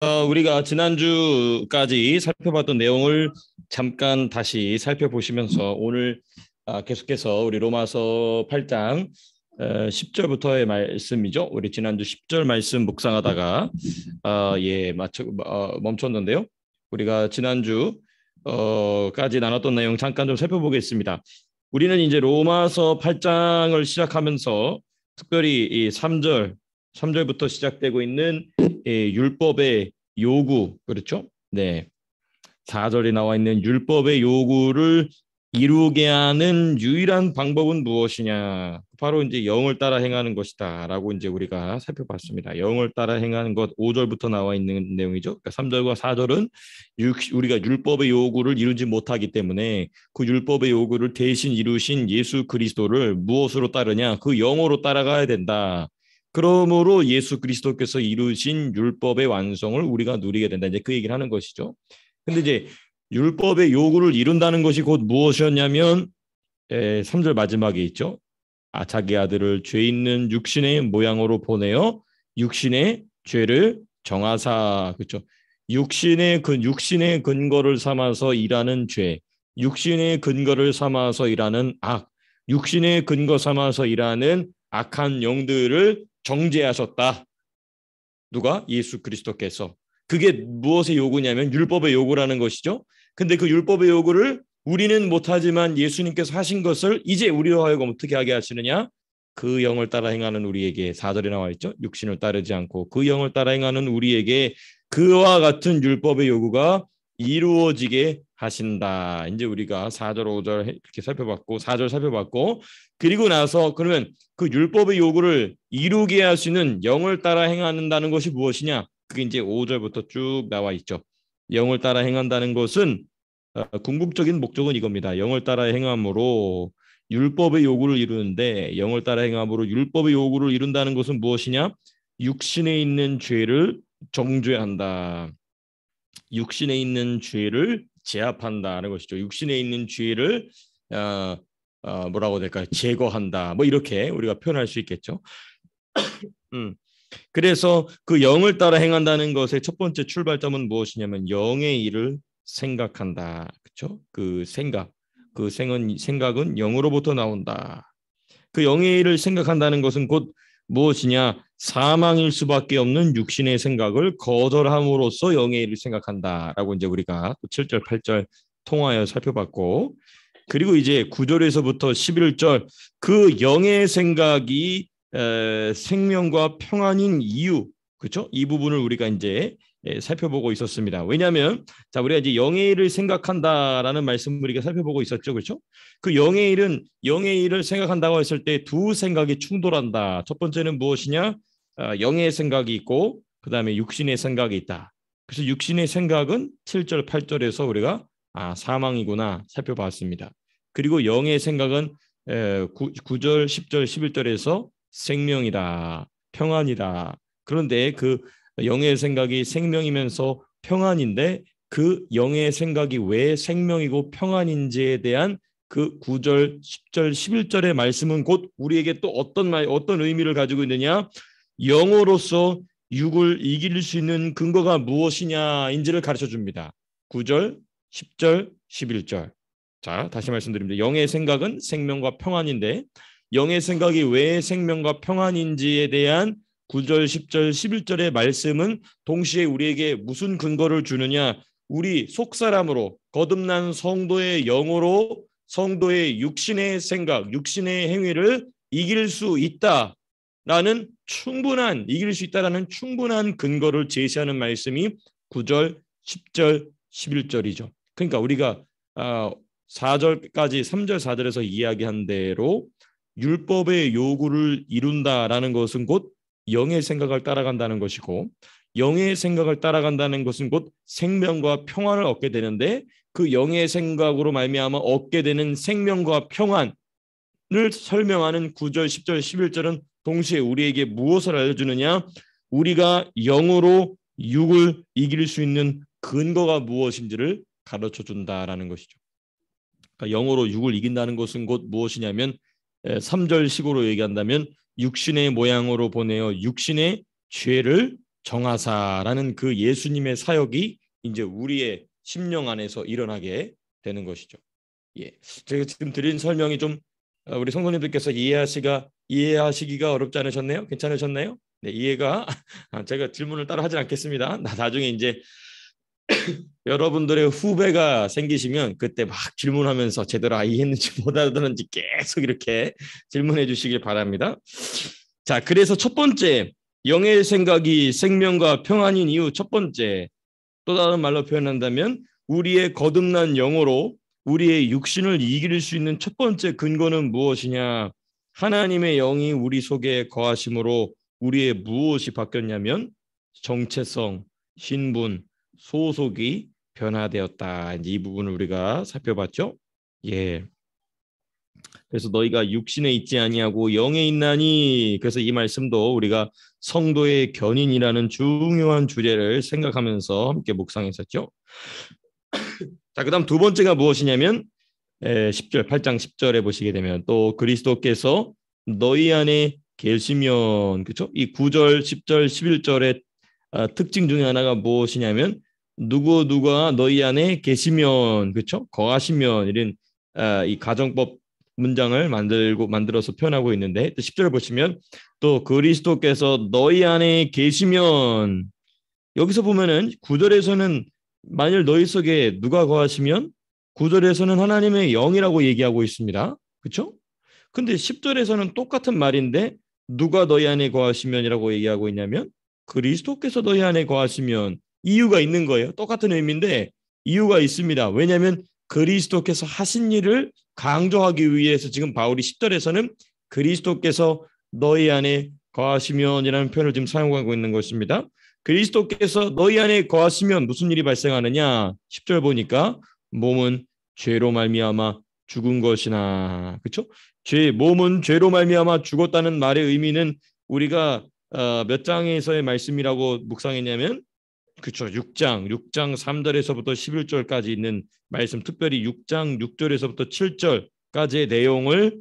우리가 지난주까지 살펴봤던 내용을 잠깐 다시 살펴보시면서 오늘 계속해서 우리 로마서 8장 10절부터의 말씀이죠. 우리 지난주 10절 말씀 묵상하다가 멈췄는데요. 우리가 지난주 까지 나눴던 내용 잠깐 좀 살펴보겠습니다. 우리는 이제 로마서 8장을 시작하면서 특별히 이 3절부터 시작되고 있는 율법의 요구, 그렇죠? 네. 4절에 나와 있는 율법의 요구를 이루게 하는 유일한 방법은 무엇이냐? 바로 이제 영을 따라 행하는 것이다라고 이제 우리가 살펴봤습니다. 영을 따라 행하는 것 5절부터 나와 있는 내용이죠. 그러니까 3절과 4절은 우리가 율법의 요구를 이루지 못하기 때문에 그 율법의 요구를 대신 이루신 예수 그리스도를 무엇으로 따르냐? 그 영으로 따라가야 된다. 그러므로 예수 그리스도께서 이루신 율법의 완성을 우리가 누리게 된다. 이제 그 얘기를 하는 것이죠. 근데 이제 율법의 요구를 이룬다는 것이 곧 무엇이었냐면 3절 마지막에 있죠. 자기 아들을 죄 있는 육신의 모양으로 보내어 육신의 죄를 정하사, 그렇죠. 육신의 근거를 삼아서 일하는 죄, 육신의 근거를 삼아서 일하는 악, 육신의 근거 삼아서 일하는 악한 영들을 정죄하셨다. 누가? 예수 그리스도께서. 그게 무엇의 요구냐면 율법의 요구라는 것이죠. 근데 그 율법의 요구를 우리는 못하지만 예수님께서 하신 것을 이제 우리로 하여금 어떻게 하게 하시느냐? 그 영을 따라 행하는 우리에게, 4절에 나와 있죠. 육신을 따르지 않고 그 영을 따라 행하는 우리에게 그와 같은 율법의 요구가 이루어지게 하신다. 이제 우리가 4절, 5절 이렇게 살펴봤고 4절 살펴봤고, 그리고 나서 그러면 그 율법의 요구를 이루게 할 수 있는 영을 따라 행한다는 것이 무엇이냐? 그게 이제 5절부터 쭉 나와 있죠. 영을 따라 행한다는 것은 궁극적인 목적은 이겁니다. 영을 따라 행함으로 율법의 요구를 이루는데, 영을 따라 행함으로 율법의 요구를 이룬다는 것은 무엇이냐? 육신에 있는 죄를 정죄한다. 육신에 있는 죄를 제압한다는 것이죠. 육신에 있는 죄를 뭐라고 해야 될까요? 제거한다. 뭐 이렇게 우리가 표현할 수 있겠죠. 음. 그래서 그 영을 따라 행한다는 것의 첫 번째 출발점은 무엇이냐면 영의 일을 생각한다. 그렇죠? 생각은 영으로부터 나온다. 그 영의 일을 생각한다는 것은 곧 무엇이냐? 사망일 수밖에 없는 육신의 생각을 거절함으로써 영의 일을 생각한다라고 이제 우리가 7절, 8절 통하여 살펴봤고, 그리고 이제 9절에서부터 11절 그 영의 생각이 생명과 평안인 이유, 그렇죠? 이 부분을 우리가 이제 살펴보고 있었습니다. 왜냐하면 우리가 이제 영의 일을 생각한다라는 말씀을 우리가 살펴보고 있었죠, 그렇죠? 그 영의 일을 생각한다고 했을 때 두 생각이 충돌한다. 첫 번째는 무엇이냐? 영의 생각이 있고 그 다음에 육신의 생각이 있다. 그래서 육신의 생각은 7절, 8절에서 우리가 사망이구나 살펴봤습니다. 그리고 영의 생각은 9절, 10절, 11절에서 생명이다, 평안이다. 그런데 그 영의 생각이 생명이면서 평안인데 그 영의 생각이 왜 생명이고 평안인지에 대한 그 9절, 10절, 11절의 말씀은 곧 우리에게 또 어떤 의미를 가지고 있느냐? 영으로서 육을 이길 수 있는 근거가 무엇이냐인지를 가르쳐 줍니다. 9절, 10절, 11절. 자, 다시 말씀드립니다. 영의 생각은 생명과 평안인데 영의 생각이 왜 생명과 평안인지에 대한 9절, 10절, 11절의 말씀은 동시에 우리에게 무슨 근거를 주느냐? 우리 속사람으로 거듭난 성도의 영으로 성도의 육신의 생각, 육신의 행위를 이길 수 있다라는 이길 수 있다라는 충분한 근거를 제시하는 말씀이 9절, 10절, 11절이죠. 그러니까 우리가 4절까지 3절, 4절에서 이야기한 대로 율법의 요구를 이룬다라는 것은 곧 영의 생각을 따라간다는 것이고, 영의 생각을 따라간다는 것은 곧 생명과 평안을 얻게 되는데, 그 영의 생각으로 말미암아 얻게 되는 생명과 평안을 설명하는 9절, 10절, 11절은 동시에 우리에게 무엇을 알려주느냐? 우리가 영으로 육을 이길 수 있는 근거가 무엇인지를 가르쳐 준다라는 것이죠. 그러니까 영으로 육을 이긴다는 것은 곧 무엇이냐면 3절식으로 얘기한다면 육신의 모양으로 보내어 육신의 죄를 정하사라는 그 예수님의 사역이 이제 우리의 심령 안에서 일어나게 되는 것이죠. 예, 제가 지금 드린 설명이 좀 우리 성도님들께서 이해하시기가 어렵지 않으셨나요? 괜찮으셨나요? 네, 이해가 제가 질문을 따로 하진 않겠습니다. 나중에 이제 여러분들의 후배가 생기시면 그때 막 질문하면서 제대로 이해했는지 못 알아들었는지 계속 이렇게 질문해 주시길 바랍니다. 자, 그래서 첫 번째, 영의 생각이 생명과 평안인 이유 첫 번째, 또 다른 말로 표현한다면 우리의 거듭난 영으로 우리의 육신을 이길 수 있는 첫 번째 근거는 무엇이냐? 하나님의 영이 우리 속에 거하심으로 우리의 무엇이 바뀌었냐면 정체성, 신분, 소속이 변화되었다. 이제 이 부분을 우리가 살펴봤죠. 예. 그래서 너희가 육신에 있지 아니하고 영에 있나니. 그래서 이 말씀도 우리가 성도의 견인이라는 중요한 주제를 생각하면서 함께 묵상했었죠. 자, 그다음 두 번째가 무엇이냐면 10절 8장 10절에 보시게 되면 또 그리스도께서 너희 안에 계시면, 그렇죠? 이 9절 10절 11절의 특징 중에 하나가 무엇이냐면 누가 너희 안에 계시면, 그렇죠? 거하시면, 이런 이 가정법 문장을 만들어서 표현하고 있는데, 10절 보시면 또 그리스도께서 너희 안에 계시면, 여기서 보면은 9절에서는 만일 너희 속에 누가 거하시면, 9절에서는 하나님의 영이라고 얘기하고 있습니다. 그렇죠? 근데 10절에서는 똑같은 말인데 누가 너희 안에 거하시면이라고 얘기하고 있냐면 그리스도께서 너희 안에 거하시면, 이유가 있는 거예요. 똑같은 의미인데 이유가 있습니다. 왜냐하면 그리스도께서 하신 일을 강조하기 위해서 지금 바울이 10절에서는 그리스도께서 너희 안에 거하시면이라는 표현을 지금 사용하고 있는 것입니다. 그리스도께서 너희 안에 거하시면 무슨 일이 발생하느냐? 10절 보니까 몸은 죄로 말미암아 죽은 것이나, 그렇죠? 몸은 죄로 말미암아 죽었다는 말의 의미는 우리가 몇 장에서의 말씀이라고 묵상했냐면, 그렇죠, 6장 3절에서부터 11절까지 있는 말씀, 특별히 6장 6절에서부터 7절까지의 내용을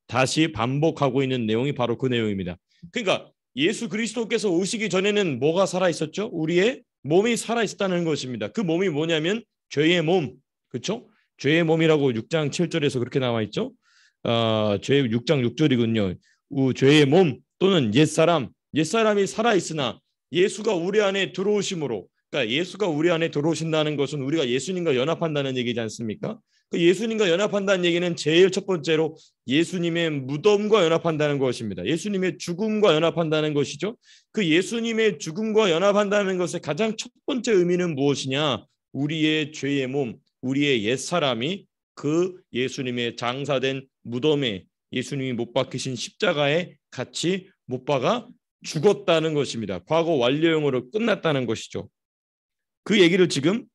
다시 반복하고 있는 내용이 바로 그 내용입니다. 그러니까 예수 그리스도께서 오시기 전에는 뭐가 살아있었죠? 우리의 몸이 살아있었다는 것입니다. 그 몸이 뭐냐면 죄의 몸, 그렇죠? 죄의 몸이라고 6장 7절에서 그렇게 나와 있죠. 죄 6장 6절이군요. 죄의 몸 또는 옛사람이 살아있으나 예수가 우리 안에 들어오심으로, 그러니까 예수가 우리 안에 들어오신다는 것은 우리가 예수님과 연합한다는 얘기지 않습니까? 그 예수님과 연합한다는 얘기는 제일 첫 번째로 예수님의 무덤과 연합한다는 것입니다. 예수님의 죽음과 연합한다는 것이죠. 그 예수님의 죽음과 연합한다는 것의 가장 첫 번째 의미는 무엇이냐? 우리의 죄의 몸, 우리의 옛사람이 그 예수님의 장사된 무덤에, 예수님이 못 박히신 십자가에 같이 못 박아 죽었다는 것입니다. 과거 완료형으로 끝났다는 것이죠. 그 얘기를 지금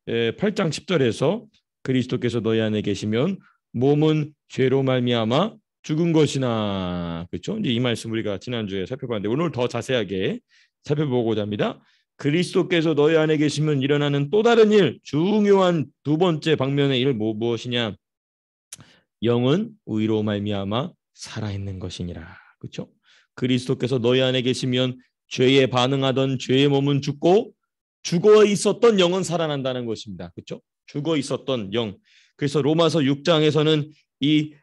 8장 10절에서 그리스도께서 너희 안에 계시면 몸은 죄로 말미암아 죽은 것이나, 그렇죠? 이제 이 말씀 우리가 지난주에 살펴봤는데 오늘 더 자세하게 살펴보고자 합니다. 그리스도께서 너희 안에 계시면 일어나는 또 다른 일, 중요한 두 번째 방면의 일 무엇이냐? 영은 의로 말미암아 살아있는 것이니라. 그렇죠? 그리스도께서 너희 안에 계시면 죄에 반응하던 죄의 몸은 죽고 죽어 있었던 영은 살아난다는 것입니다. 그렇죠? 죽어 있었던 영. 그래서 로마서 6장에서는 이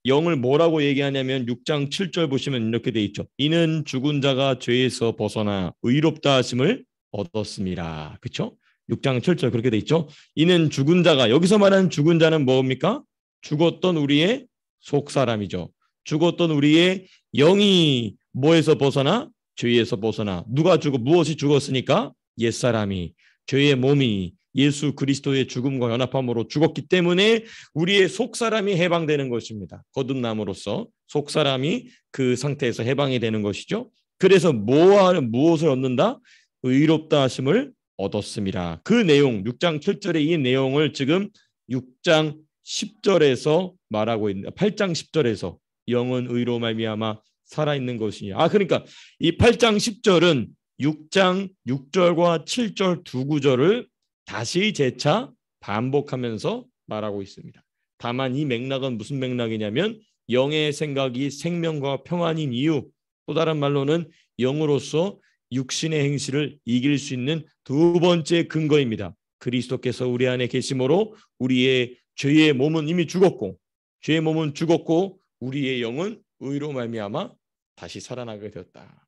영을 뭐라고 얘기하냐면 6장 7절 보시면 이렇게 돼 있죠. 이는 죽은 자가 죄에서 벗어나 의롭다 하심을 얻었습니다. 그렇죠? 6장 7절 그렇게 돼 있죠. 이는 죽은 자가, 여기서 말하는 죽은 자는 뭡니까? 죽었던 우리의 속사람이죠. 죽었던 우리의 영이 뭐에서 벗어나? 죄에서 벗어나. 무엇이 죽었으니까? 옛사람이, 죄의 몸이 예수 그리스도의 죽음과 연합함으로 죽었기 때문에 우리의 속사람이 해방되는 것입니다. 거듭남으로써 속사람이 그 상태에서 해방이 되는 것이죠. 그래서 무엇을 얻는다? 의롭다 하심을 얻었습니다. 그 내용, 6장 7절의 이 내용을 지금 6장 10절에서 말하고 있는, 8장 10절에서 영은 의로 말미암아 살아있는 것이냐. 그러니까 이 8장 10절은 6장 6절과 7절 두 구절을 다시 재차 반복하면서 말하고 있습니다. 다만 이 맥락은 무슨 맥락이냐면 영의 생각이 생명과 평안인 이유, 또 다른 말로는 영으로서 육신의 행실을 이길 수 있는 두 번째 근거입니다. 그리스도께서 우리 안에 계심으로 우리의 죄의 몸은 이미 죽었고 죄의 몸은 죽었고 우리의 영은 의로 말미암아 다시 살아나게 되었다.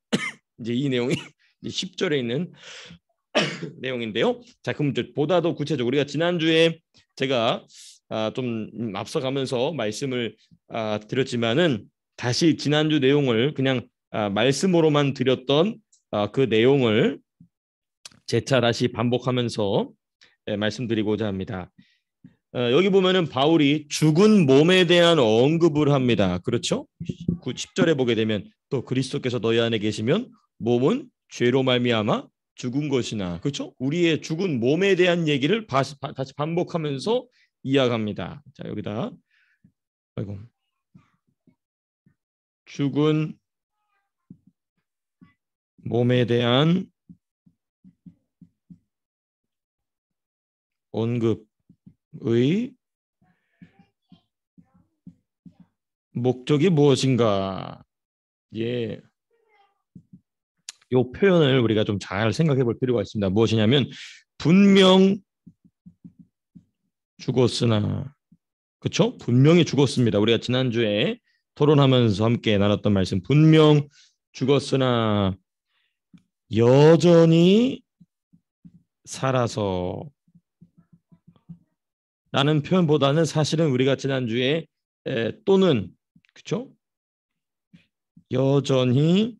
이제 이 내용이 10절에 있는 내용인데요. 자, 그럼 보다 더 구체적으로 우리가 지난주에 제가 좀 앞서가면서 말씀을 드렸지만은 다시 지난주 내용을 그냥 말씀으로만 드렸던 그 내용을 재차 다시 반복하면서 말씀드리고자 합니다. 여기 보면은 바울이 죽은 몸에 대한 언급을 합니다. 그렇죠? 10절에 보게 되면 또 그리스도께서 너희 안에 계시면 몸은 죄로 말미암아 죽은 것이나, 그렇죠? 우리의 죽은 몸에 대한 얘기를 다시 반복하면서 이야기합니다. 자, 여기다 아이고 죽은 몸에 대한 언급의 목적이 무엇인가? 예, 이 표현을 우리가 좀 잘 생각해 볼 필요가 있습니다. 무엇이냐면 분명 죽었으나, 그렇죠? 분명히 죽었습니다. 우리가 지난주에 토론하면서 함께 나눴던 말씀, 분명 죽었으나 여전히 살아서 라는 표현보다는 사실은 우리가 지난주에 또는, 그렇죠? 여전히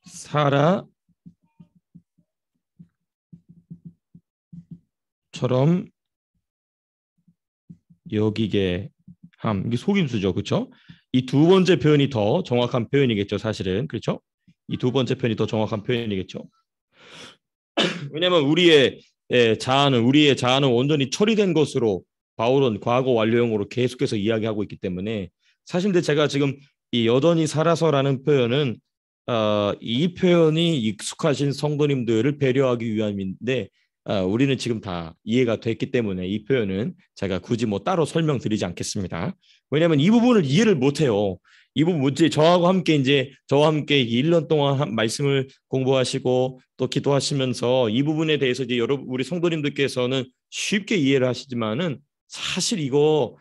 살아처럼 여기게 함. 이게 속임수죠. 그렇죠? 이 두 번째 표현이 더 정확한 표현이겠죠. 사실은. 그렇죠? 이 두 번째 표현이 더 정확한 표현이겠죠. 왜냐하면 우리의 자아는 온전히 처리된 것으로 바울은 과거 완료형으로 계속해서 이야기하고 있기 때문에 사실 근데 제가 지금 이 여전히 살아서라는 표현은 이 표현이 익숙하신 성도님들을 배려하기 위함인데 우리는 지금 다 이해가 됐기 때문에 이 표현은 제가 굳이 뭐 따로 설명드리지 않겠습니다. 왜냐하면 이 부분을 이해를 못해요. 이 부분 뭐지? 저와 함께 1년 동안 말씀을 공부하시고 또 기도하시면서 이 부분에 대해서 이제 여러분 우리 성도님들께서는 쉽게 이해를 하시지만은 사실 이거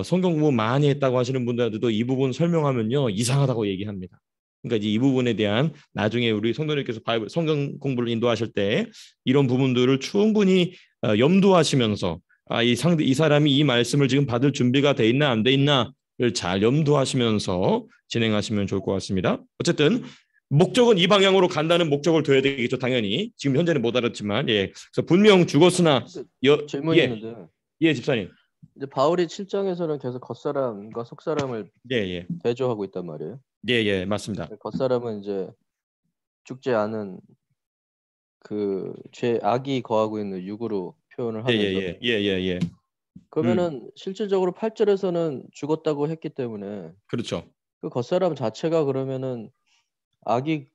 성경 공부 많이 했다고 하시는 분들도 이 부분 설명하면요 이상하다고 얘기합니다. 그러니까 이제 이 부분에 대한 나중에 우리 성도님께서 성경 공부를 인도하실 때 이런 부분들을 충분히 염두하시면서 이 사람이 이 말씀을 지금 받을 준비가 돼 있나 안 돼 있나를 잘 염두하시면서 진행하시면 좋을 것 같습니다. 어쨌든 목적은 이 방향으로 간다는 목적을 둬야 되겠죠. 당연히 지금 현재는 못 알았지만 그래서 분명 죽었으나 질문이 있는데 집사님. 이제 바울이 7장에서는 계속 겉사람과 속사람을 대조하고 있단 말이에요. 예, 맞습니다. 겉사람은 이제 죽지 않은 그 악이 거하고 있는 육으로 표현을 하면서 예. 그러면은 실질적으로 8절에서는 죽었다고 했기 때문에 그렇죠. 그 겉사람 자체가 그러면은 악이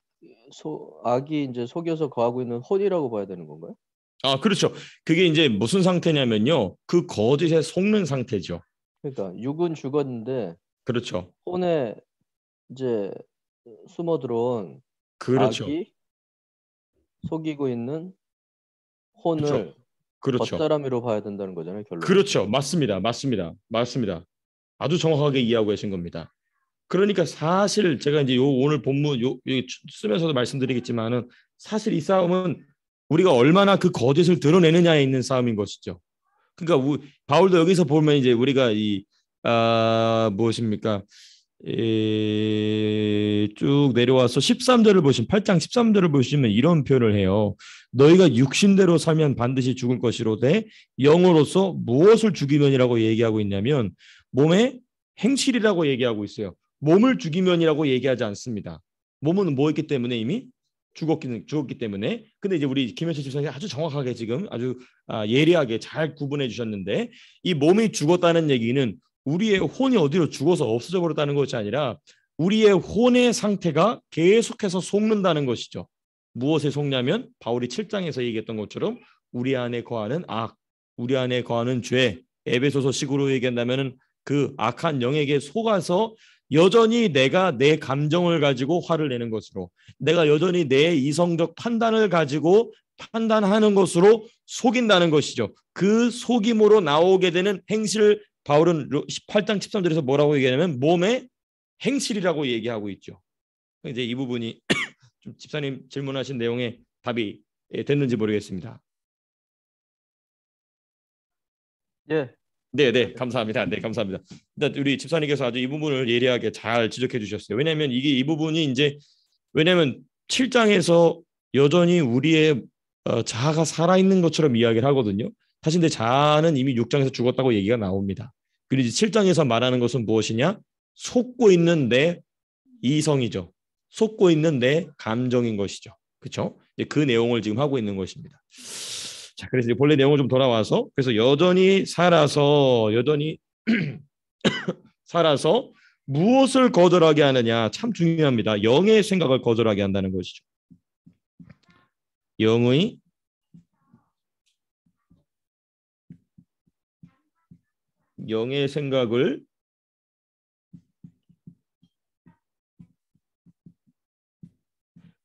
이제 속여서 거하고 있는 혼이라고 봐야 되는 건가요? 그렇죠. 그게 이제 무슨 상태냐면요. 그 거짓에 속는 상태죠. 그러니까 육은 죽었는데 그렇죠. 혼에 이제 숨어 들어온 그렇죠. 악이 속이고 있는 혼을 그렇죠. 겉사람으로 봐야 된다는 거잖아요, 결론. 그렇죠. 맞습니다. 아주 정확하게 이해하고 계신 겁니다. 그러니까 사실 제가 이제 오늘 본문 쓰면서도 말씀드리겠지만은 사실 이 싸움은 우리가 얼마나 그 거짓을 드러내느냐에 있는 싸움인 것이죠. 그러니까 바울도 여기서 보면 이제 우리가 무엇입니까? 쭉 내려와서 13절을 보시면 8장 13절을 보시면 이런 표현을 해요. 너희가 육신대로 살면 반드시 죽을 것이로되 영으로서 무엇을 죽이면이라고 얘기하고 있냐면 몸의 행실이라고 얘기하고 있어요. 몸을 죽이면이라고 얘기하지 않습니다. 몸은 뭐였기 때문에 이미 죽었기 때문에. 근데 이제 우리 김현철 집사님이 아주 정확하게 지금 아주 예리하게 잘 구분해 주셨는데 이 몸이 죽었다는 얘기는 우리의 혼이 어디로 죽어서 없어져 버렸다는 것이 아니라 우리의 혼의 상태가 계속해서 속는다는 것이죠. 무엇에 속냐면 바울이 7장에서 얘기했던 것처럼 우리 안에 거하는 악, 우리 안에 거하는 죄, 에베소서식으로 얘기한다면 그 악한 영에게 속아서 여전히 내가 내 감정을 가지고 화를 내는 것으로, 내가 여전히 내 이성적 판단을 가지고 판단하는 것으로 속인다는 것이죠. 그 속임으로 나오게 되는 행실을 바울은 18장 13절에서 뭐라고 얘기하냐면 몸의 행실이라고 얘기하고 있죠. 이제 이 부분이 좀 집사님 질문하신 내용에 답이 됐는지 모르겠습니다. 예. 네, 감사합니다. 네, 감사합니다. 우리 집사님께서 아주 이 부분을 예리하게 잘 지적해 주셨어요. 왜냐하면 이게 이 부분이 이제 왜냐하면 7장에서 여전히 우리의 자아가 살아있는 것처럼 이야기를 하거든요. 사실 내 자아는 이미 6장에서 죽었다고 얘기가 나옵니다. 그리고 이제 7장에서 말하는 것은 무엇이냐? 속고 있는 내 이성이죠. 속고 있는 내 감정인 것이죠. 그렇죠? 그 내용을 지금 하고 있는 것입니다. 자, 그래서 이제 본래 내용을 좀 돌아와서 그래서 여전히 살아서 무엇을 거절하게 하느냐 참 중요합니다. 영의 생각을 거절하게 한다는 것이죠. 영의 생각을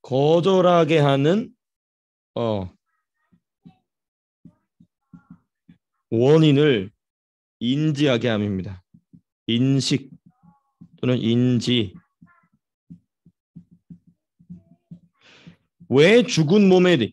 거절하게 하는 원인을 인지하게 함입니다. 인식 또는 인지. 왜 죽은 몸에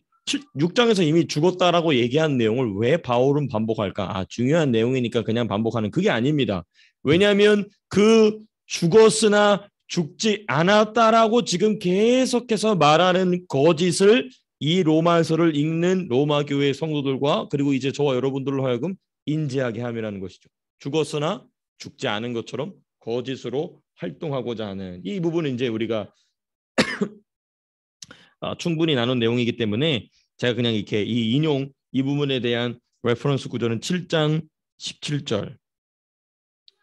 6장에서 이미 죽었다라고 얘기한 내용을 왜 바울은 반복할까? 중요한 내용이니까 그냥 반복하는 그게 아닙니다. 왜냐하면 그 죽었으나 죽지 않았다라고 지금 계속해서 말하는 거짓을 이 로마서를 읽는 로마 교회 성도들과 그리고 이제 저와 여러분들로 하여금 인지하게 함이라는 것이죠. 죽었으나 죽지 않은 것처럼 거짓으로 활동하고자 하는 이 부분은 이제 우리가 충분히 나눈 내용이기 때문에 제가 그냥 이렇게 이 부분에 대한 레퍼런스 구절은 7장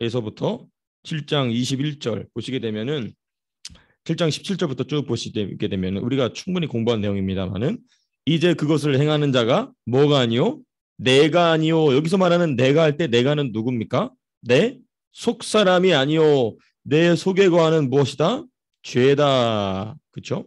17절에서부터 7장 21절 보시게 되면은 7장 17절부터 쭉 보시게 되면 우리가 충분히 공부한 내용입니다만은 이제 그것을 행하는 자가 뭐가 아니요? 내가 아니요. 여기서 말하는 내가 할 때 내가는 누굽니까? 내 속사람이 아니요. 내 속에 거하는 무엇이다? 죄다. 그렇죠?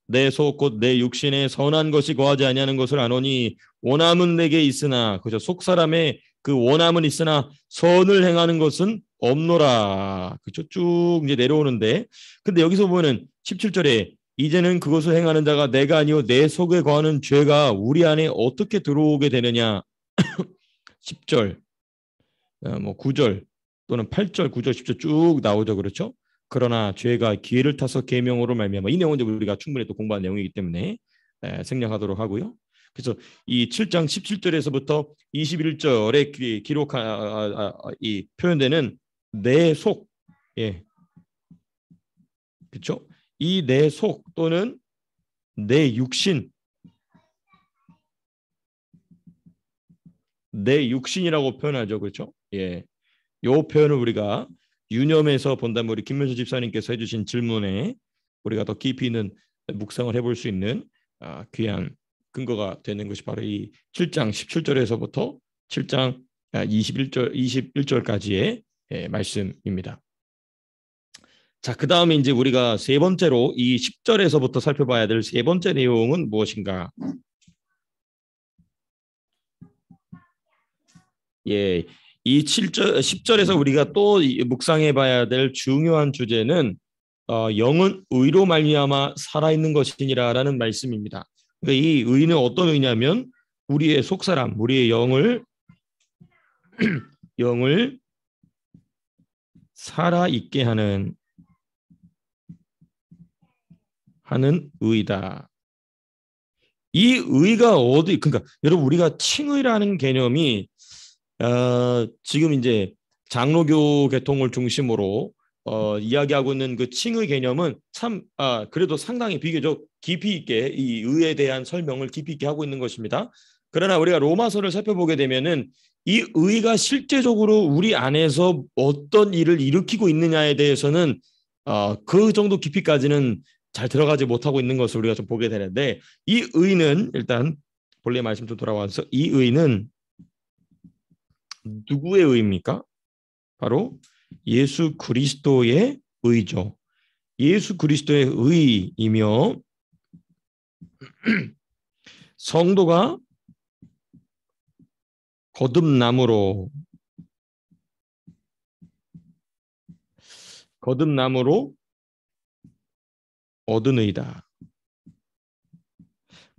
내 속 곧 내 육신에 선한 것이 거하지 아니하는 것을 아노니 원함은 내게 있으나 그죠? 속사람의 그 원함은 있으나 선을 행하는 것은 없노라. 그렇죠? 쭉 이제 내려오는데 근데 여기서 보면은 17절에 이제는 그것을 행하는 자가 내가 아니요 내 속에 거하는 죄가 우리 안에 어떻게 들어오게 되느냐. 10절, 뭐 9절 또는 8절, 9절, 10절 쭉 나오죠. 그렇죠? 그러나 죄가 기회를 타서 계명으로 말미암아 이 내용은 우리가 충분히 또 공부한 내용이기 때문에 생략하도록 하고요. 그래서 이 7장 17절에서부터 21절에 기록한 이 표현되는 내 속, 예, 그렇죠? 이 내 속 또는 내 육신, 내 육신이라고 표현하죠, 그렇죠? 예, 요 표현을 우리가 유념해서 본다면 우리 김면수 집사님께서 해주신 질문에 우리가 더 깊이 있는 묵상을 해볼 수 있는 귀한 근거가 되는 것이 바로 이 7장 17절에서부터 7장 21절까지의 말씀입니다. 자, 그 다음에 이제 우리가 세 번째로 이 10절에서부터 살펴봐야 될 세 번째 내용은 무엇인가? 예, 이 10절에서 우리가 또 묵상해 봐야 될 중요한 주제는 영은 의로 말미암아 살아있는 것이니라라는 말씀입니다. 그러니까 이 의는 어떤 의냐면 우리의 속사람, 우리의 영을 살아있게 하는 의다. 이 의가 그러니까 여러분 우리가 칭의라는 개념이 지금 이제 장로교 계통을 중심으로 이야기하고 있는 그 칭의 개념은 참 그래도 상당히 비교적 깊이 있게 이 의에 대한 설명을 깊이 있게 하고 있는 것입니다. 그러나 우리가 로마서를 살펴보게 되면은 이 의가 실제적으로 우리 안에서 어떤 일을 일으키고 있느냐에 대해서는 그 정도 깊이까지는 잘 들어가지 못하고 있는 것을 우리가 좀 보게 되는데 이 의는 일단 본래 말씀 좀 돌아와서 이 의는 누구의 의입니까? 바로 예수 그리스도의 의죠. 예수 그리스도의 의이며 성도가 거듭남으로 얻은 의다.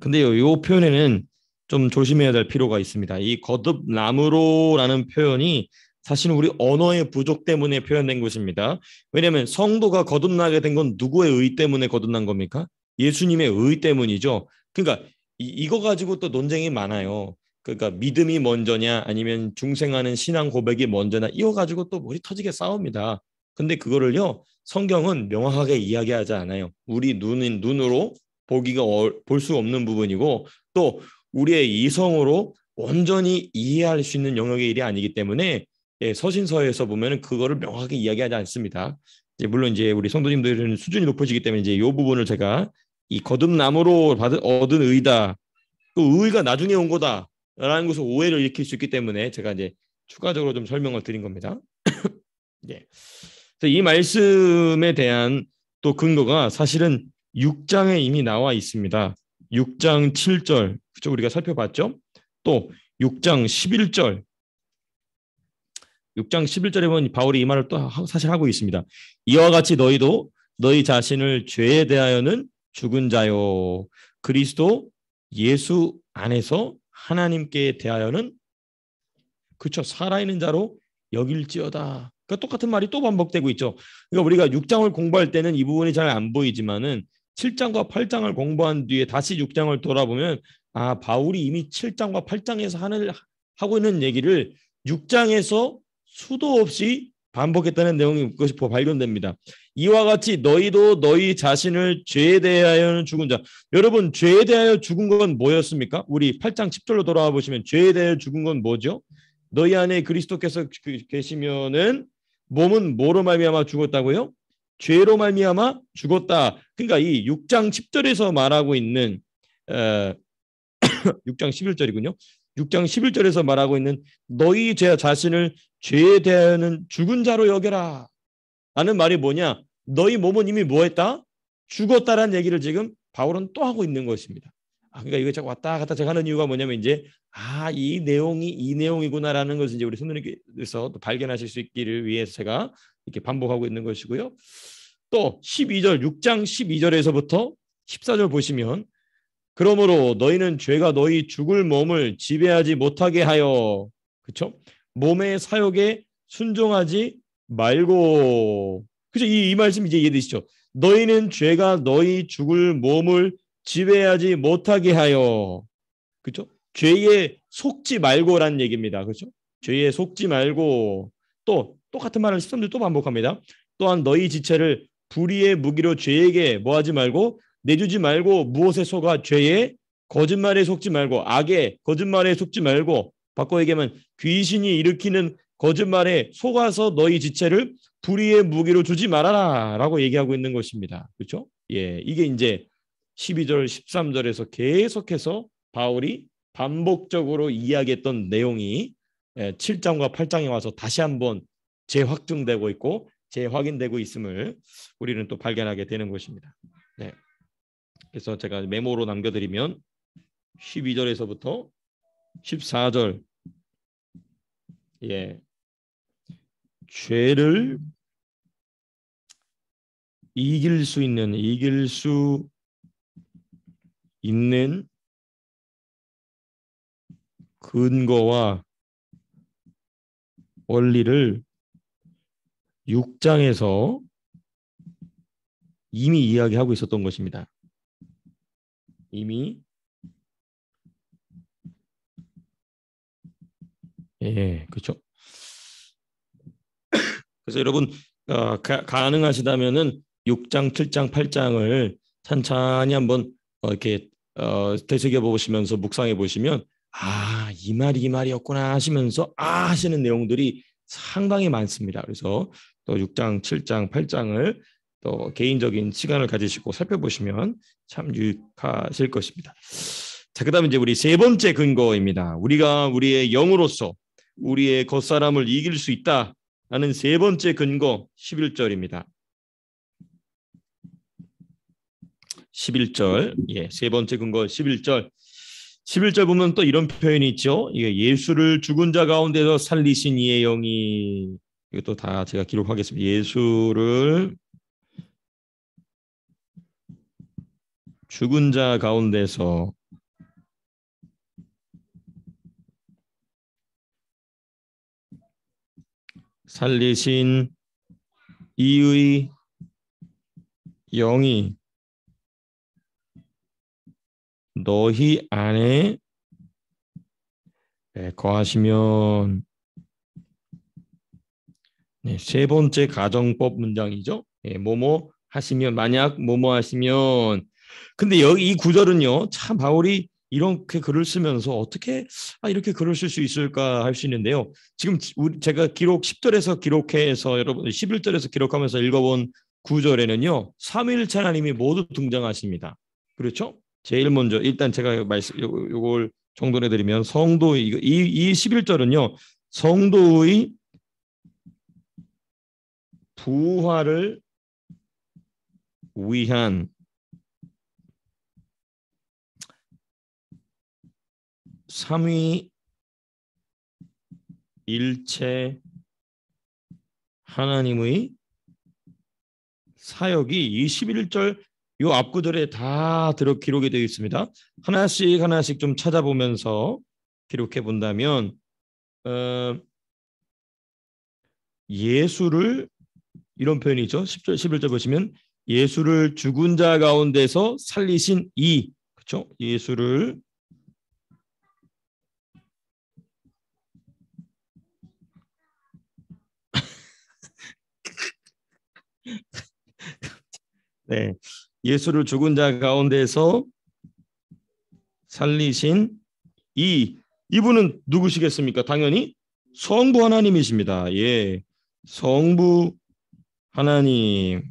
근데요, 이 표현에는 좀 조심해야 될 필요가 있습니다. 이 거듭남으로라는 표현이 사실 우리 언어의 부족 때문에 표현된 것입니다. 왜냐하면 성도가 거듭나게 된 건 누구의 의 때문에 거듭난 겁니까? 예수님의 의 때문이죠. 그러니까 이거 가지고 또 논쟁이 많아요. 그러니까 믿음이 먼저냐 아니면 중생하는 신앙 고백이 먼저냐 이거 가지고 또 머리 터지게 싸웁니다. 근데 그거를요 성경은 명확하게 이야기하지 않아요. 우리 눈으로 보기가 볼 수 없는 부분이고 또 우리의 이성으로 온전히 이해할 수 있는 영역의 일이 아니기 때문에 서신서에서 보면은 그거를 명확하게 이야기하지 않습니다. 물론 이제 우리 성도님들은 수준이 높으시기 때문에 이제 이 부분을 제가 이 거듭남으로 얻은 의다, 그 의가 나중에 온 거다라는 것을 오해를 일으킬 수 있기 때문에 제가 이제 추가적으로 좀 설명을 드린 겁니다. 예. 이 말씀에 대한 또 근거가 사실은 6장에 이미 나와 있습니다. 6장 7절 그죠? 우리가 살펴봤죠. 또 6장 11절 6장 11절에 보면 바울이 이 말을 또 사실 하고 있습니다. 이와 같이 너희도 너희 자신을 죄에 대하여는 죽은 자요 그리스도 예수 안에서 하나님께 대하여는 그렇죠. 살아있는 자로 여길지어다. 그러니까 똑같은 말이 또 반복되고 있죠. 그러니까 우리가 6장을 공부할 때는 이 부분이 잘 안 보이지만은 7장과 8장을 공부한 뒤에 다시 6장을 돌아보면 아 바울이 이미 7장과 8장에서 하고 있는 얘기를 6장에서 수도 없이 반복했다는 내용이 그것이 발견됩니다. 이와 같이 너희도 너희 자신을 죄에 대하여는 죽은 자. 여러분 죄에 대하여 죽은 건 뭐였습니까? 우리 8장 10절로 돌아와 보시면 죄에 대하여 죽은 건 뭐죠? 너희 안에 그리스도께서 계시면은 몸은 뭐로 말미암아 죽었다고요? 죄로 말미암아 죽었다. 그러니까 이 6장 10절에서 말하고 있는 6장 11절이군요. 6장 11절에서 말하고 있는 너희 죄 자신을 죄에 대하여는 죽은 자로 여겨라. 라는 말이 뭐냐? 너희 몸은 이미 뭐했다? 죽었다라는 얘기를 지금 바울은 또 하고 있는 것입니다. 그러니까 이거 자꾸 왔다 갔다 제가 하는 이유가 뭐냐면 이제 이 내용이 이 내용이구나라는 것을 이제 우리 선생님께서 또 발견하실 수 있기를 위해서 제가 이렇게 반복하고 있는 것이고요. 또 12절 6장 12절에서부터 14절 보시면 그러므로 너희는 죄가 너희 죽을 몸을 지배하지 못하게 하여 그렇죠? 몸의 사욕에 순종하지 말고 그죠? 이 말씀 이제 이해되시죠? 너희는 죄가 너희 죽을 몸을 지배하지 못하게 하여 그렇죠? 죄에 속지 말고라는 얘기입니다. 그렇죠? 죄에 속지 말고 또 똑같은 말을 13절 또 반복합니다. 또한 너희 지체를 불의의 무기로 죄에게 뭐하지 말고 내주지 말고 무엇에 속아 죄에 거짓말에 속지 말고 악에 거짓말에 속지 말고 바꿔 얘기하면 귀신이 일으키는 거짓말에 속아서 너희 지체를 불의의 무기로 주지 말아라 라고 얘기하고 있는 것입니다. 그렇죠? 예, 이게 이제 12절 13절에서 계속해서 바울이 반복적으로 이야기했던 내용이 7장과 8장에 와서 다시 한번 재확증되고 있고 재확인되고 있음을 우리는 또 발견하게 되는 것입니다. 네. 그래서 제가 메모로 남겨드리면 12절에서부터 14절 예, 죄를 이길 수 있는 근거와 원리를 6장에서 이미 이야기하고 있었던 것입니다. 이미 예, 그렇죠. 그래서 여러분 가능하시다면은 6장, 7장, 8장을 찬찬히 한번 이렇게 되새겨 보시면서 묵상해 보시면 이 말이었구나 하시면서 하시는 내용들이 상당히 많습니다. 그래서 또 6장, 7장, 8장을 또 개인적인 시간을 가지시고 살펴보시면 참 유익하실 것입니다. 자, 그다음에 이제 우리 세 번째 근거입니다. 우리가 우리의 영으로서 우리의 겉사람을 이길 수 있다라는 세 번째 근거 11절입니다. 11절. 예, 세 번째 근거 11절. 11절 보면 또 이런 표현이 있죠. 이게 예수를 죽은 자 가운데서 살리신 이의 영이, 이것도 다 제가 기록하겠습니다. 예수를 죽은 자 가운데서 살리신 이의 영이 너희 안에 거하시면, 네, 세 번째 가정법 문장이죠. 예, 뭐뭐 하시면, 만약 뭐뭐 하시면. 근데 여기 이 구절은요, 참 바울이 이렇게 글을 쓰면서 어떻게 이렇게 글을 쓸 수 있을까 할 수 있는데요. 지금 제가 기록 10절에서 기록해서 여러분 11절에서 기록하면서 읽어본 구절에는요, 삼위일체 하나님이 모두 등장하십니다. 그렇죠? 제일 먼저 일단 제가 말씀 요걸 정돈해 드리면, 성도 이 11절은요, 성도의 부활을 위한 삼위일체 하나님의 사역이 이 11절 요 앞구절에 다 기록이 되어 있습니다. 하나씩 좀 찾아보면서 기록해 본다면, 예수를, 이런 표현이죠. 10절 11절 보시면 예수를 죽은 자 가운데서 살리신 이, 그렇죠? 예수를 네, 예수를 죽은 자 가운데서 살리신 이분은 누구시겠습니까? 당연히 성부 하나님이십니다. 예, 성부 하나님.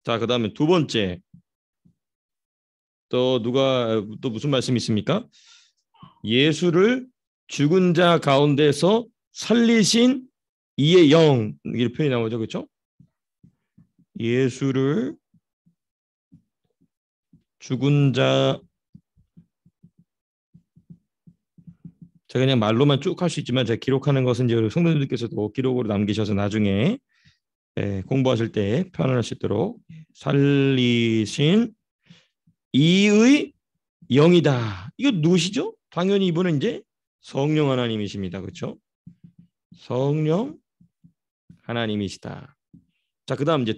자, 그다음에 두 번째, 또 무슨 말씀이 있습니까? 예수를 죽은 자 가운데서 살리신 이의 영, 이렇게 표현이 나오죠, 그렇죠? 예수를 죽은 자, 제가 그냥 말로만 쭉 할 수 있지만 제가 기록하는 것은 이제 성도님들께서도 기록으로 남기셔서 나중에 공부하실 때 편안할 수 있도록, 살리신 이의 영이다. 이거 누구시죠? 당연히 이분은 이제 성령 하나님이십니다. 그렇죠? 성령 하나님이시다. 자, 그다음 이제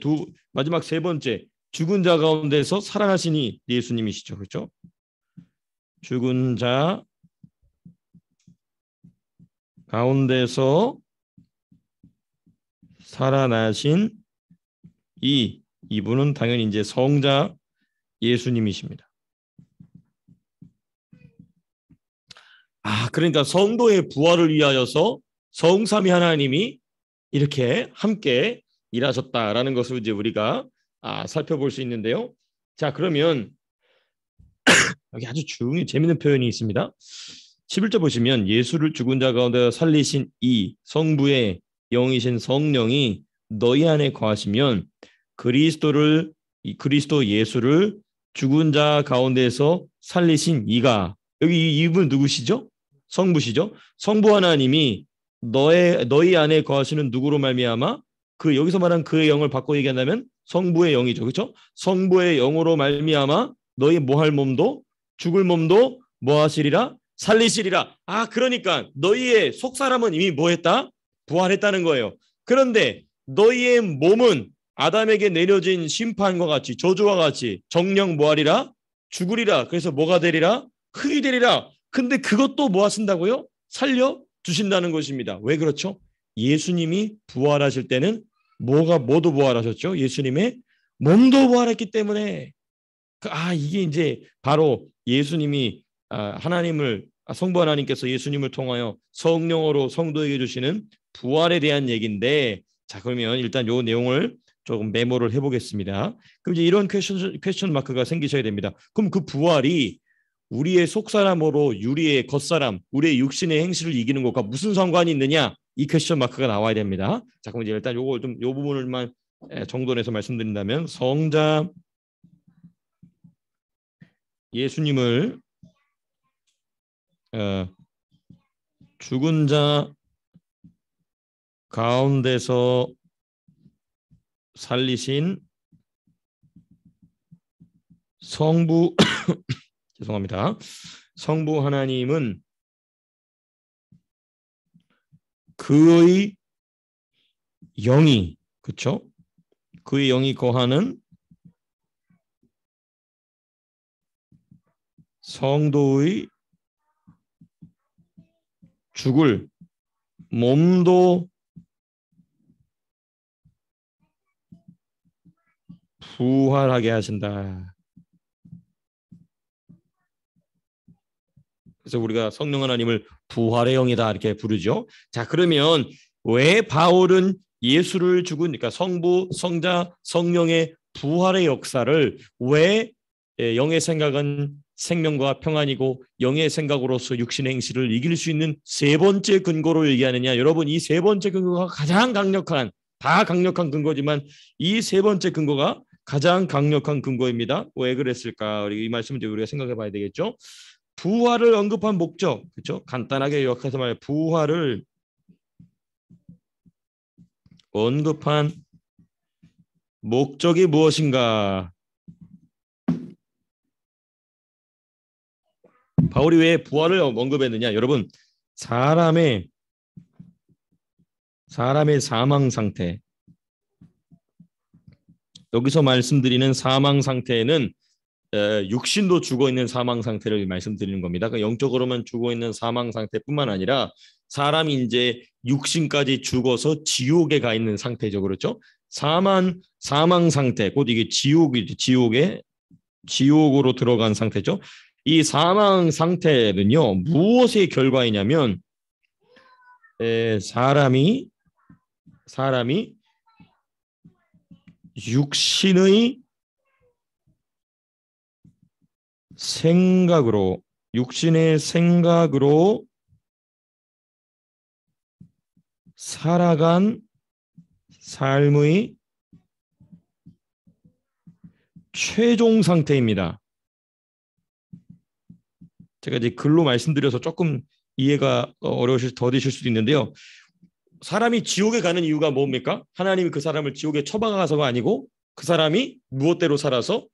마지막 세 번째, 죽은 자 가운데서 살아나시니 예수님이시죠. 그렇죠? 죽은 자 가운데서 살아나신 이분은 당연히 이제 성자 예수님이십니다. 그러니까 성도의 부활을 위하여서 성삼위 하나님이 이렇게 함께 일하셨다라는 것을 이제 우리가 살펴볼 수 있는데요. 자, 그러면 여기 아주 재미있는 표현이 있습니다. 11절 보시면 예수를 죽은 자 가운데 살리신 이 성부의 영이신 성령이 너희 안에 거하시면 그리스도 예수를 죽은 자 가운데서 살리신 이가, 여기 이분 누구시죠? 성부시죠? 성부 하나님이 너희 안에 거하시는 누구로 말미암아, 여기서 말한 그의 영을 바꿔 얘기한다면 성부의 영이죠. 그렇죠? 성부의 영으로 말미암아 너희 뭐할 몸도, 죽을 몸도 뭐 하시리라? 살리시리라. 그러니까 너희의 속사람은 이미 뭐 했다? 부활했다는 거예요. 그런데 너희의 몸은 아담에게 내려진 심판과 같이, 저주와 같이 정령 뭐하리라? 죽으리라. 그래서 뭐가 되리라? 흙이 되리라. 근데 그것도 뭐 하신다고요? 살려 주신다는 것입니다. 왜 그렇죠? 예수님이 부활하실 때는 모두 부활하셨죠? 예수님의 몸도 부활했기 때문에. 이게 이제 바로 예수님이 성부 하나님께서 예수님을 통하여 성령으로 성도에게 주시는 부활에 대한 얘기인데, 자, 그러면 일단 요 내용을 조금 메모를 해보겠습니다. 그럼 이제 이런 퀘스천 마크가 생기셔야 됩니다. 그럼 그 부활이 우리의 속사람으로 우리의 겉사람, 우리의 육신의 행실을 이기는 것과 무슨 상관이 있느냐? 이 퀘스천 마크가 나와야 됩니다. 자, 그럼 이제 일단 요 부분을만 정돈해서 말씀드린다면 성자 예수님을 죽은 자 가운데서 살리신 성부 죄송합니다. 성부 하나님은 그의 영이 그렇죠? 그의 영이 거하는 성도의 죽을 몸도 부활하게 하신다. 그래서 우리가 성령 하나님을 부활의 영이다 이렇게 부르죠. 자, 그러면 왜 바울은 예수를 죽은 그러니까 성부, 성자, 성령의 부활의 역사를 왜 영의 생각은 생명과 평안이고 영의 생각으로서 육신의 행실을 이길 수 있는 세 번째 근거로 얘기하느냐. 여러분, 이 세 번째 근거가 가장 강력한 다 강력한 근거지만 이 세 번째 근거가 가장 강력한 근거입니다. 왜 그랬을까? 이 말씀을 우리가 생각해 봐야 되겠죠. 부활을 언급한 목적, 그렇죠? 간단하게 요약해서 말해 부활을 언급한 목적이 무엇인가? 바울이 왜 부활을 언급했느냐? 여러분, 사람의 사망 상태, 여기서 말씀드리는 사망 상태는 육신도 죽어 있는 사망 상태를 말씀드리는 겁니다. 그러니까 영적으로만 죽어 있는 사망 상태뿐만 아니라 사람이 이제 육신까지 죽어서 지옥에 가 있는 상태죠, 그렇죠? 사망 상태, 곧 이게 지옥으로 들어간 상태죠. 이 사망 상태는요 무엇의 결과이냐면 사람이 육신의 육신의 생각으로 살아간 삶의 최종 상태입니다. 제가 이제 글로 말씀드려서 조금 이해가 더디실 수도 있는데요. 사람이 지옥에 가는 이유가 뭡니까? 하나님이 그 사람을 지옥에 처박아서가 아니고 그 사람이 무엇대로 살아서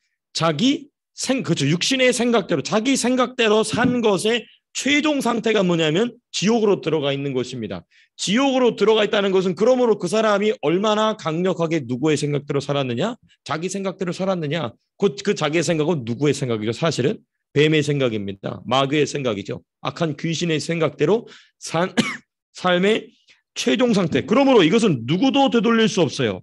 그렇죠. 육신의 생각대로 자기 생각대로 산 것의 최종 상태가 뭐냐면 지옥으로 들어가 있는 것입니다. 지옥으로 들어가 있다는 것은 그러므로 그 사람이 얼마나 강력하게 누구의 생각대로 살았느냐? 자기 생각대로 살았느냐? 그 자기의 생각은 누구의 생각이죠? 사실은 뱀의 생각입니다. 마귀의 생각이죠. 악한 귀신의 생각대로 산 삶의 최종 상태. 그러므로 이것은 누구도 되돌릴 수 없어요.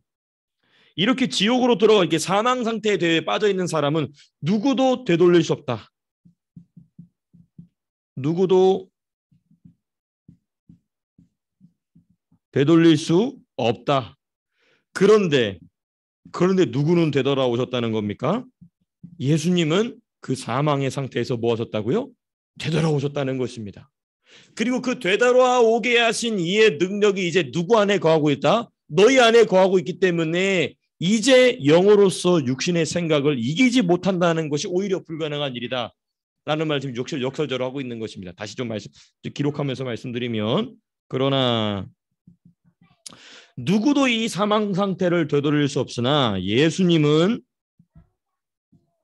이렇게 지옥으로 들어가 이렇게 사망 상태에 빠져 있는 사람은 누구도 되돌릴 수 없다. 누구도 되돌릴 수 없다. 그런데 누구는 되돌아오셨다는 겁니까? 예수님은 그 사망의 상태에서 뭐 하셨다고요? 되돌아오셨다는 것입니다. 그리고 그 되돌아오게 하신 이의 능력이 이제 누구 안에 거하고 있다? 너희 안에 거하고 있기 때문에 이제 영으로서 육신의 생각을 이기지 못한다는 것이 오히려 불가능한 일이다. 라는 말씀 역설적으로 하고 있는 것입니다. 다시 좀 기록하면서 말씀드리면 그러나 누구도 이 사망 상태를 되돌릴 수 없으나 예수님은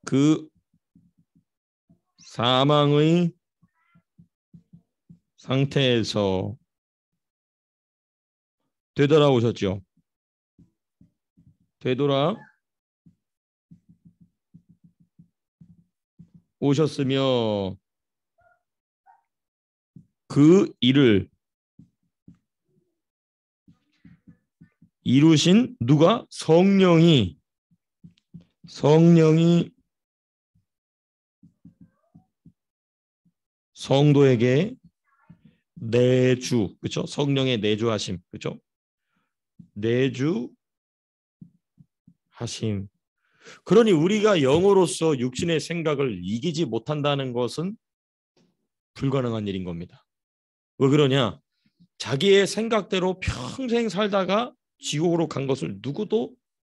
그 사망의 상태에서 되돌아오셨죠. 되돌아오셨으며 그 일을 이루신 누가? 성령이 성도에게 그렇죠? 성령의 내주하심, 그렇죠? 내주하심. 그러니 우리가 영으로서 육신의 생각을 이기지 못한다는 것은 불가능한 일인 겁니다. 왜 그러냐? 자기의 생각대로 평생 살다가 지옥으로 간 것을 누구도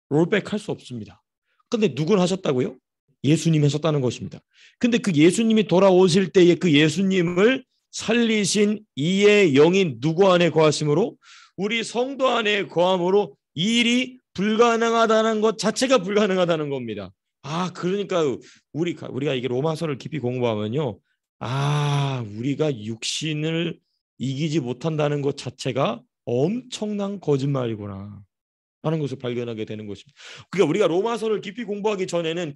롤백할 수 없습니다. 근데 누군 하셨다고요? 예수님이 하셨다는 것입니다. 근데 그 예수님이 돌아오실 때에 그 예수님을 살리신 이의 영이 누구 안에 거하심으로? 우리 성도 안에 거함으로 이 일이 불가능하다는 것 자체가 불가능하다는 겁니다. 그러니까 우리가 이게 로마서를 깊이 공부하면요. 우리가 육신을 이기지 못한다는 것 자체가 엄청난 거짓말이구나 하는 것을 발견하게 되는 것입니다. 그러니까 우리가 로마서를 깊이 공부하기 전에는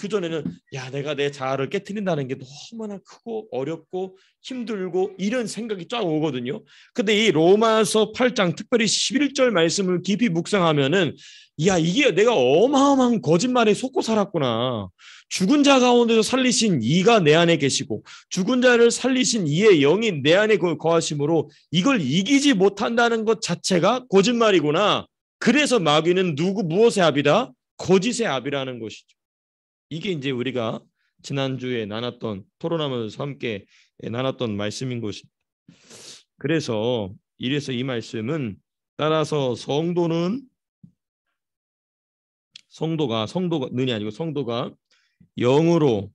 내가 내 자아를 깨트린다는 게 너무나 크고 어렵고 힘들고 이런 생각이 쫙 오거든요. 근데 이 로마서 8장 특별히 11절 말씀을 깊이 묵상하면은 이게 내가 어마어마한 거짓말에 속고 살았구나. 죽은 자 가운데서 살리신 이가 내 안에 계시고 죽은 자를 살리신 이의 영이 내 안에 거하심으로 이걸 이기지 못한다는 것 자체가 거짓말이구나. 그래서 마귀는 무엇의 압이다? 거짓의 압이라는 것이죠. 이게 이제 우리가 지난주에 토론하면서 함께 나눴던 말씀인 것입니다. 그래서 이래서 이 말씀은 따라서 성도가는이 아니고 성도가 영으로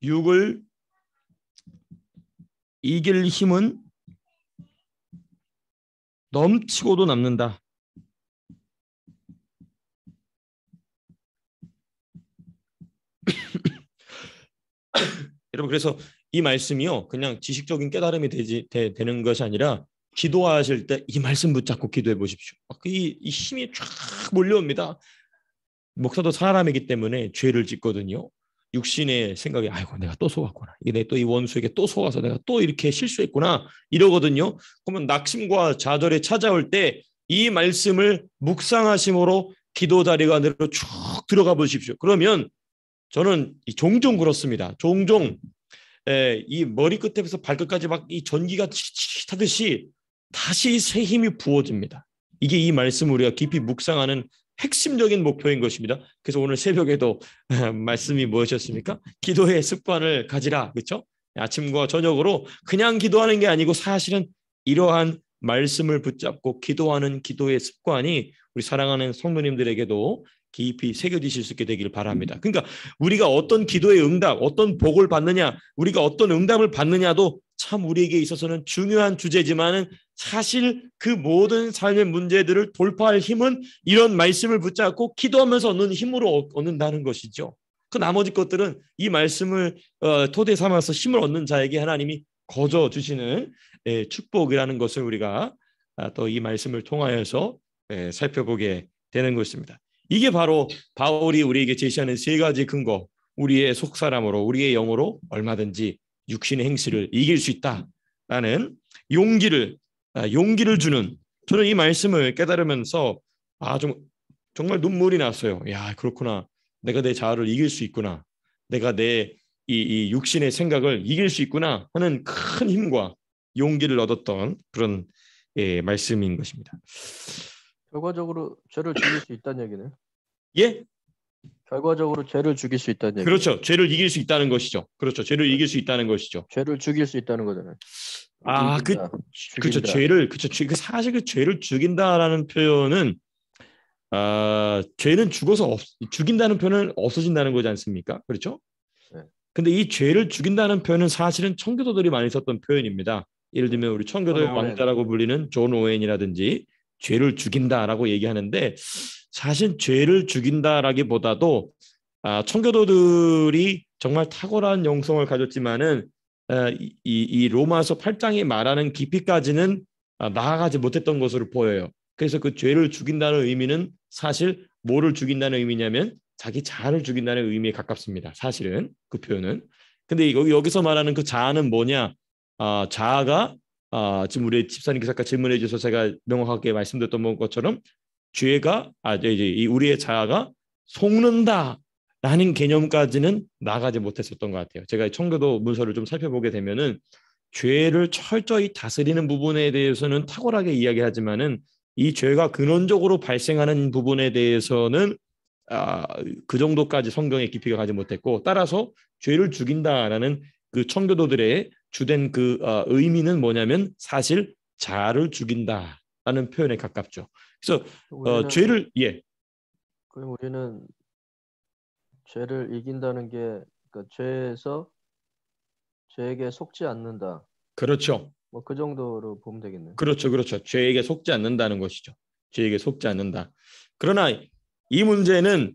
육을 이길 힘은 넘치고도 남는다. 여러분 그래서 이 말씀이요 그냥 지식적인 깨달음이 되는 것이 아니라 기도하실 때 이 말씀 붙잡고 기도해 보십시오. 이 힘이 쫙 몰려옵니다. 목사도 사람이기 때문에 죄를 짓거든요. 육신의 생각이 내가 또 속았구나. 이게 또 이 원수에게 또 속아서 내가 또 이렇게 실수했구나 이러거든요. 그러면 낙심과 좌절이 찾아올 때 이 말씀을 묵상하심으로 기도 자리가 안으로 쭉 들어가 보십시오. 그러면 저는 종종 그렇습니다. 종종 이 머리끝에서 발끝까지 막 이 전기가 치치하듯이 다시 새 힘이 부어집니다. 이게 이 말씀을 우리가 깊이 묵상하는 핵심적인 목표인 것입니다. 그래서 오늘 새벽에도 말씀이 무엇이었습니까? 기도의 습관을 가지라. 그렇죠? 아침과 저녁으로 그냥 기도하는 게 아니고 사실은 이러한 말씀을 붙잡고 기도하는 기도의 습관이 우리 사랑하는 성도님들에게도 깊이 새겨지실 수 있게 되기를 바랍니다. 그러니까 우리가 어떤 기도의 응답, 어떤 복을 받느냐, 우리가 어떤 응답을 받느냐도 참 우리에게 있어서는 중요한 주제지만은 사실 그 모든 삶의 문제들을 돌파할 힘은 이런 말씀을 붙잡고 기도하면서 얻는 힘으로 얻는다는 것이죠. 그 나머지 것들은 이 말씀을 토대 삼아서 힘을 얻는 자에게 하나님이 거저 주시는 축복이라는 것을 우리가 또 이 말씀을 통하여서 살펴보게 되는 것입니다. 이게 바로 바울이 우리에게 제시하는 세 가지 근거, 우리의 속사람으로 우리의 영으로 얼마든지 육신의 행실을 이길 수 있다라는 용기를 주는, 저는 이 말씀을 깨달으면서 정말 눈물이 났어요. 그렇구나. 내가 내 자아를 이길 수 있구나. 내가 내 이 육신의 생각을 이길 수 있구나 하는 큰 힘과 용기를 얻었던 그런 말씀인 것입니다. 결과적으로 죄를 죽일 수 있다는 얘기네. 예? 결과적으로 죄를 죽일 수 있다는 얘기. 그렇죠. 죄를 이길 수 있다는 것이죠. 그렇죠. 죄를 이길 수 있다는 것이죠. 죄를 죽일 수 있다는 거잖아요. 그렇죠. 사실 그 죄를 죽인다라는 표현은 죄는 죽인다는 표현은 없어진다는 거지 않습니까? 그렇죠? 네. 근데 이 죄를 죽인다는 표현은 사실은 청교도들이 많이 썼던 표현입니다. 예를 들면 우리 청교도의 왕자라고 불리는 존 오웬이라든지 죄를 죽인다라고 얘기하는데, 사실 죄를 죽인다라기보다도 청교도들이 정말 탁월한 영성을 가졌지만은 이 로마서 8장이 말하는 깊이까지는 나아가지 못했던 것으로 보여요. 그래서 그 죄를 죽인다는 의미는 사실 뭐를 죽인다는 의미냐면 자기 자아를 죽인다는 의미에 가깝습니다. 사실은 그 표현은. 근데 여기서 말하는 그 자아는 뭐냐? 자아가 지금 우리 집사님께서 아까 질문해 주셔서 제가 명확하게 말씀드렸던 것처럼 죄가 이제 우리의 자아가 속는다라는 개념까지는 나가지 못했었던 것 같아요. 제가 청교도 문서를 좀 살펴보게 되면은 죄를 철저히 다스리는 부분에 대해서는 탁월하게 이야기하지만은 이 죄가 근원적으로 발생하는 부분에 대해서는 그 정도까지 성경의 깊이가 가지 못했고, 따라서 죄를 죽인다라는 그 청교도들의 주된 그 의미는 뭐냐면 사실 자아를 죽인다라는 표현에 가깝죠. 그래서 우리는 죄를 그럼 우리는 죄를 이긴다는 게 그러니까 죄에게 속지 않는다. 그렇죠. 뭐 그 정도로 보면 되겠네요. 그렇죠. 죄에게 속지 않는다는 것이죠. 죄에게 속지 않는다. 그러나 이 문제는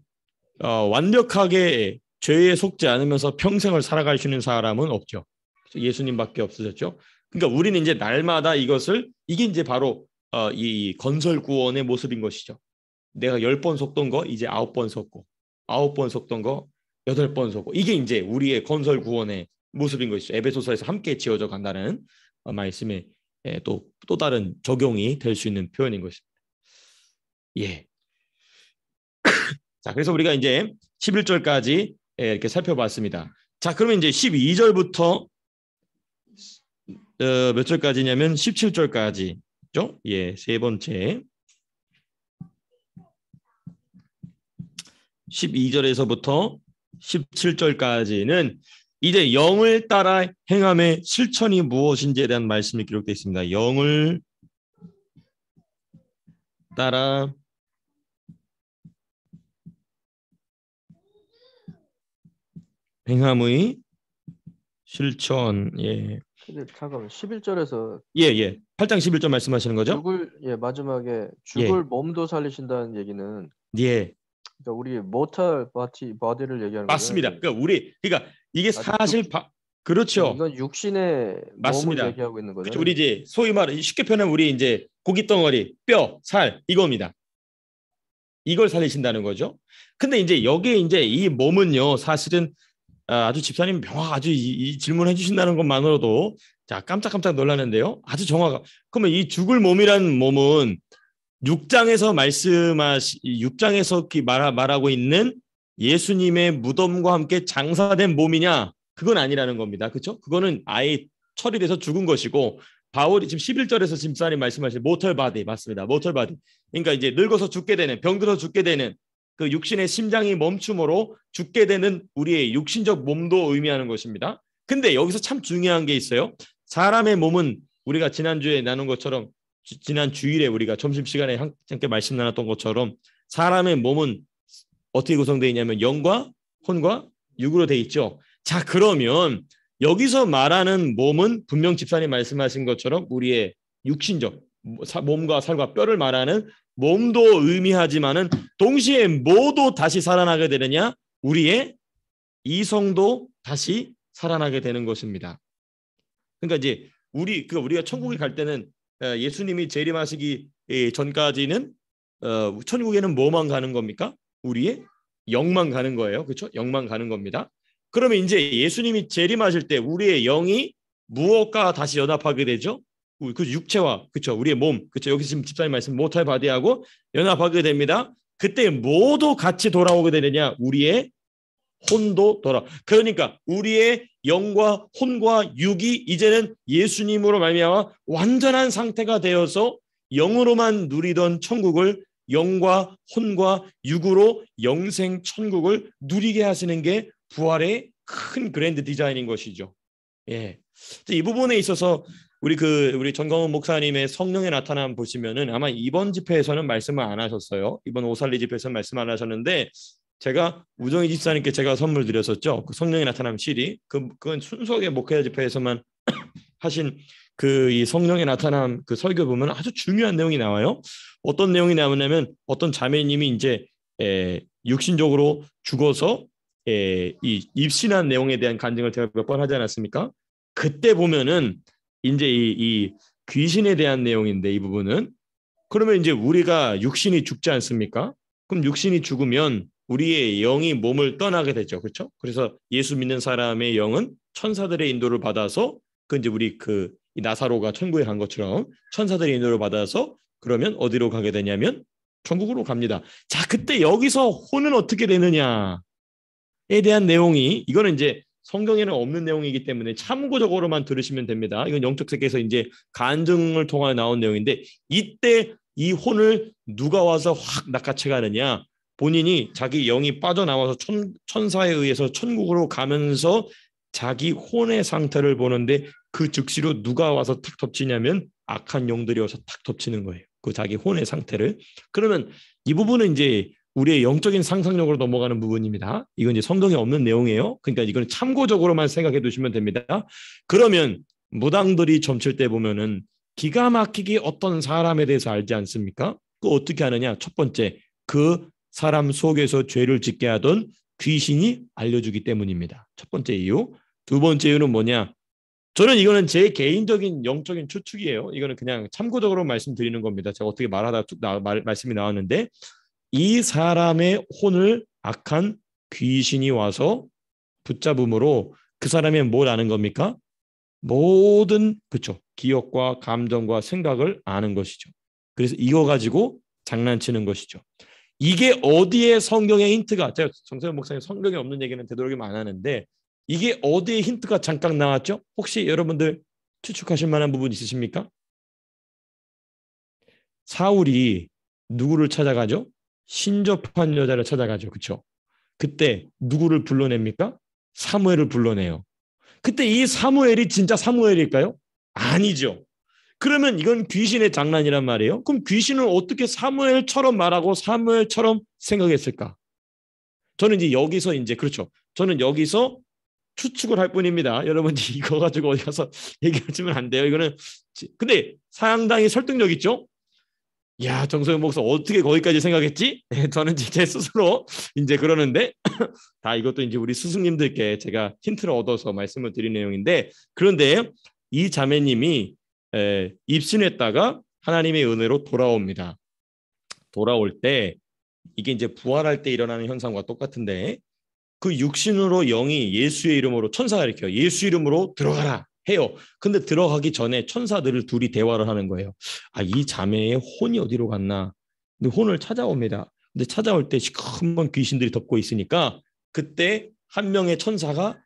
완벽하게 죄에 속지 않으면서 평생을 살아갈 수 있는 사람은 없죠. 예수님밖에 없으셨죠. 그러니까 우리는 이제 날마다 이게 이제 바로 이 건설 구원의 모습인 것이죠. 내가 10번 속던 거 이제 9번 속고 9번 속던 거 8번 속고 이게 이제 우리의 건설 구원의 모습인 것이죠. 에베소서에서 함께 지어져 간다는 말씀에 또 다른 적용이 될 수 있는 표현인 것입니다. 예. 자, 그래서 우리가 이제 11절까지 이렇게 살펴봤습니다. 자, 그러면 이제 12절부터 몇 절까지냐면 17절까지죠? 예, 세 번째. 12절에서부터 17절까지는 이제 영을 따라 행함의 실천이 무엇인지에 대한 말씀이 기록되어 있습니다. 영을 따라 행함의 실천. 예. 근데 잠깐만 11절에서 예. 8장 11절 말씀하시는 거죠? 마지막에 예. 죽을 몸도 살리신다는 얘기는 예. 그러니까 우리 모탈 바디를 얘기하는 맞습니다. 거잖아요. 그러니까 이게 사실 그렇죠. 이건 육신의 맞습니다. 몸을 얘기하고 있는 그렇죠. 거잖아요. 우리 이제 소위 말해 쉽게 표현하면 우리 이제 고기 덩어리, 뼈, 살 이겁니다. 이걸 살리신다는 거죠. 근데 이제 여기에 이제 이 몸은요, 사실은 아주 집사님 명확 아주 이 질문해 주신다는 것만으로도 자 깜짝깜짝 놀라는데요. 아주 정확. 그러면 이 죽을 몸이라는 몸은 6장에서 말하고 있는 예수님의 무덤과 함께 장사된 몸이냐? 그건 아니라는 겁니다. 그렇죠? 그거는 아예 처리돼서 죽은 것이고 바울이 지금 11절에서 집사님 말씀하신 모털 바디 맞습니다. 모털 바디. 그러니까 이제 늙어서 죽게 되는, 병들어 죽게 되는 그 육신의 심장이 멈춤으로 죽게 되는 우리의 육신적 몸도 의미하는 것입니다. 근데 여기서 참 중요한 게 있어요. 사람의 몸은 우리가 지난주에 나눈 것처럼 지난 주일에 우리가 점심시간에 함께 말씀 나눴던 것처럼 사람의 몸은 어떻게 구성되어 있냐면 영과 혼과 육으로 되어 있죠. 자, 그러면 여기서 말하는 몸은 분명 집사님 말씀하신 것처럼 우리의 육신적 몸과 살과 뼈를 말하는 몸도 의미하지만은 동시에 모두 다시 살아나게 되느냐? 우리의 이성도 다시 살아나게 되는 것입니다. 그러니까 이제 우리가 천국에 갈 때는 예수님이 재림하시기 전까지는 천국에는 뭐만 가는 겁니까? 우리의 영만 가는 거예요. 그렇죠? 영만 가는 겁니다. 그러면 이제 예수님이 재림하실 때 우리의 영이 무엇과 다시 연합하게 되죠? 그 육체와 그렇죠? 우리의 몸 그렇죠? 여기 지금 집사님 말씀 모탈 바디하고 연합하게 됩니다. 그때 모두 같이 돌아오게 되느냐? 우리의 혼도 그러니까 우리의 영과 혼과 육이 이제는 예수님으로 말미암아 완전한 상태가 되어서 영으로만 누리던 천국을 영과 혼과 육으로 영생 천국을 누리게 하시는 게 부활의 큰 그랜드 디자인인 것이죠. 예. 이 부분에 있어서 우리 전광훈 목사님의 성령의 나타남 보시면은 아마 이번 집회에서는 말씀을 안 하셨어요. 이번 오살리 집회에서는 말씀 안 하셨는데 제가 우정희 집사님께 제가 선물 드렸었죠. 그 성령의 나타남 CD. 그건 순수하게 목회자 집회에서만 하신 이 성령의 나타남 그 설교 보면 아주 중요한 내용이 나와요. 어떤 내용이 나오냐면 어떤 자매님이 이제 육신적으로 죽어서 이 입신한 내용에 대한 간증을 제가 몇 번 하지 않았습니까? 그때 보면은 이제 이 귀신에 대한 내용인데 이 부분은 그러면 이제 우리가 육신이 죽지 않습니까? 그럼 육신이 죽으면 우리의 영이 몸을 떠나게 되죠. 그렇죠? 그래서 예수 믿는 사람의 영은 천사들의 인도를 받아서 이제 우리 이 나사로가 천국에 간 것처럼 천사들의 인도를 받아서 그러면 어디로 가게 되냐면 천국으로 갑니다. 자, 그때 여기서 혼은 어떻게 되느냐에 대한 내용이 이거는 이제 성경에는 없는 내용이기 때문에 참고적으로만 들으시면 됩니다. 이건 영적 세계에서 이제 간증을 통해 나온 내용인데 이때 이 혼을 누가 와서 확 낚아채가느냐? 본인이 자기 영이 빠져나와서 천사에 의해서 천국으로 가면서 자기 혼의 상태를 보는데 그 즉시로 누가 와서 탁 덮치냐면 악한 영들이 와서 탁 덮치는 거예요. 그 자기 혼의 상태를. 그러면 이 부분은 이제 우리의 영적인 상상력으로 넘어가는 부분입니다. 이건 이제 성경에 없는 내용이에요. 그러니까 이건 참고적으로만 생각해 두시면 됩니다. 그러면 무당들이 점칠 때 보면은 기가 막히게 어떤 사람에 대해서 알지 않습니까? 그 어떻게 하느냐? 첫 번째, 그 사람 속에서 죄를 짓게 하던 귀신이 알려주기 때문입니다. 첫 번째 이유. 두 번째 이유는 뭐냐? 저는 이거는 제 개인적인 영적인 추측이에요. 이거는 그냥 참고적으로 말씀드리는 겁니다. 제가 어떻게 말하다 말씀이 나왔는데 이 사람의 혼을 악한 귀신이 와서 붙잡음으로 그 사람의 뭘 아는 겁니까? 모든 그쵸 기억과 감정과 생각을 아는 것이죠. 그래서 이거 가지고 장난치는 것이죠. 이게 어디에 성경의 힌트가 제가 정세현 목사님 성경에 없는 얘기는 되도록이면 안 하는데 이게 어디에 힌트가 잠깐 나왔죠? 혹시 여러분들 추측하실 만한 부분 있으십니까? 사울이 누구를 찾아가죠? 신접한 여자를 찾아가죠. 그렇죠? 그때 누구를 불러냅니까? 사무엘을 불러내요. 그때 이 사무엘이 진짜 사무엘일까요? 아니죠. 그러면 이건 귀신의 장난이란 말이에요. 그럼 귀신은 어떻게 사무엘처럼 말하고 사무엘처럼 생각했을까? 저는 이제 여기서 이제 그렇죠. 저는 여기서 추측을 할 뿐입니다. 여러분 이거 가지고 어디 가서 얘기하시면 안 돼요. 이거는 근데 상당히 설득력 있죠. 야, 정소영 목사 어떻게 거기까지 생각했지? 저는 제 스스로 이제 그러는데 다 이것도 이제 우리 스승님들께 제가 힌트를 얻어서 말씀을 드린 내용인데 그런데 이 자매님이 입신했다가 하나님의 은혜로 돌아옵니다. 돌아올 때 이게 이제 부활할 때 일어나는 현상과 똑같은데 그 육신으로 영이 예수의 이름으로 천사가 일으켜요. 예수 이름으로 들어가라 해요. 근데 들어가기 전에 천사들을 둘이 대화를 하는 거예요. 아, 이 자매의 혼이 어디로 갔나? 근데 혼을 찾아옵니다. 근데 찾아올 때 시커먼 귀신들이 덮고 있으니까 그때 한 명의 천사가 막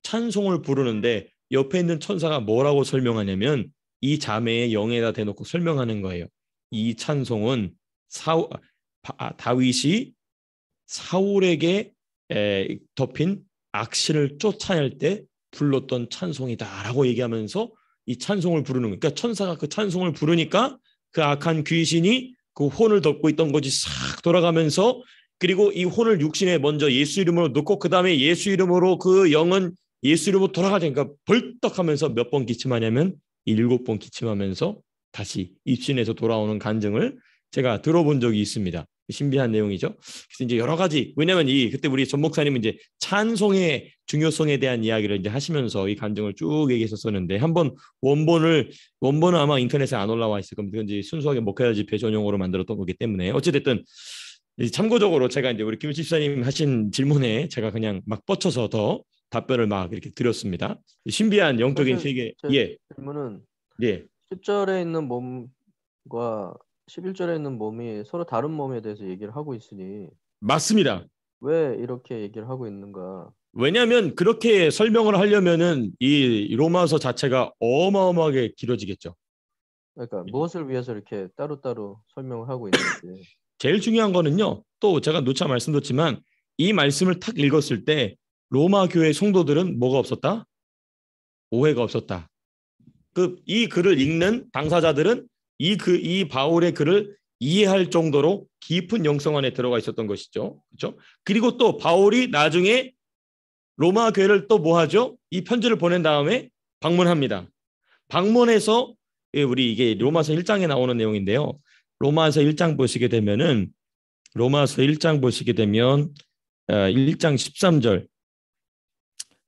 찬송을 부르는데 옆에 있는 천사가 뭐라고 설명하냐면 이 자매의 영에다 대놓고 설명하는 거예요. 이 찬송은 다윗이 사울에게 덮인 악신을 쫓아낼 때 불렀던 찬송이다라고 얘기하면서 이 찬송을 부르는 거예요. 그러니까 천사가 그 찬송을 부르니까 그 악한 귀신이 그 혼을 덮고 있던 것이 싹 돌아가면서 그리고 이 혼을 육신에 먼저 예수 이름으로 넣고 그 다음에 예수 이름으로 그 영은 예수 이름으로 돌아가니까 벌떡하면서 몇 번 기침하냐면 7번 기침하면서 다시 입신에서 돌아오는 간증을 제가 들어본 적이 있습니다. 신비한 내용이죠. 그래서 이제 여러 가지 왜냐하면 이 그때 우리 전 목사님은 이제 찬송의 중요성에 대한 이야기를 이제 하시면서 이 간증을 쭉 얘기했었는데 한번 원본은 아마 인터넷에 안 올라와 있을 겁니다. 이제 순수하게 목회자 집회 전용으로 만들었던 거기 때문에 어찌됐든 참고적으로 제가 이제 우리 김 집사님 하신 질문에 제가 그냥 막 뻗쳐서 더 답변을 막 이렇게 드렸습니다. 신비한 영적인 사실 세계 제 예 질문은 예 10절에 있는 몸과 11절에 있는 몸이 서로 다른 몸에 대해서 얘기를 하고 있으니 맞습니다. 왜 이렇게 얘기를 하고 있는가? 왜냐하면 그렇게 설명을 하려면은 이 로마서 자체가 어마어마하게 길어지겠죠. 그러니까 무엇을 위해서 이렇게 따로따로 설명을 하고 있는지. 제일 중요한 거는요. 또 제가 누차 말씀드렸지만 이 말씀을 탁 읽었을 때 로마 교회 성도들은 뭐가 없었다? 오해가 없었다. 이 글을 읽는 당사자들은 이 바울의 글을 이해할 정도로 깊은 영성 안에 들어가 있었던 것이죠. 그렇죠? 그리고 또 바울이 나중에 로마 교회를 또 뭐 하죠? 이 편지를 보낸 다음에 방문합니다. 방문해서 우리 이게 로마서 1장에 나오는 내용인데요. 로마서 1장 보시게 되면은 로마서 1장 보시게 되면 1장 13절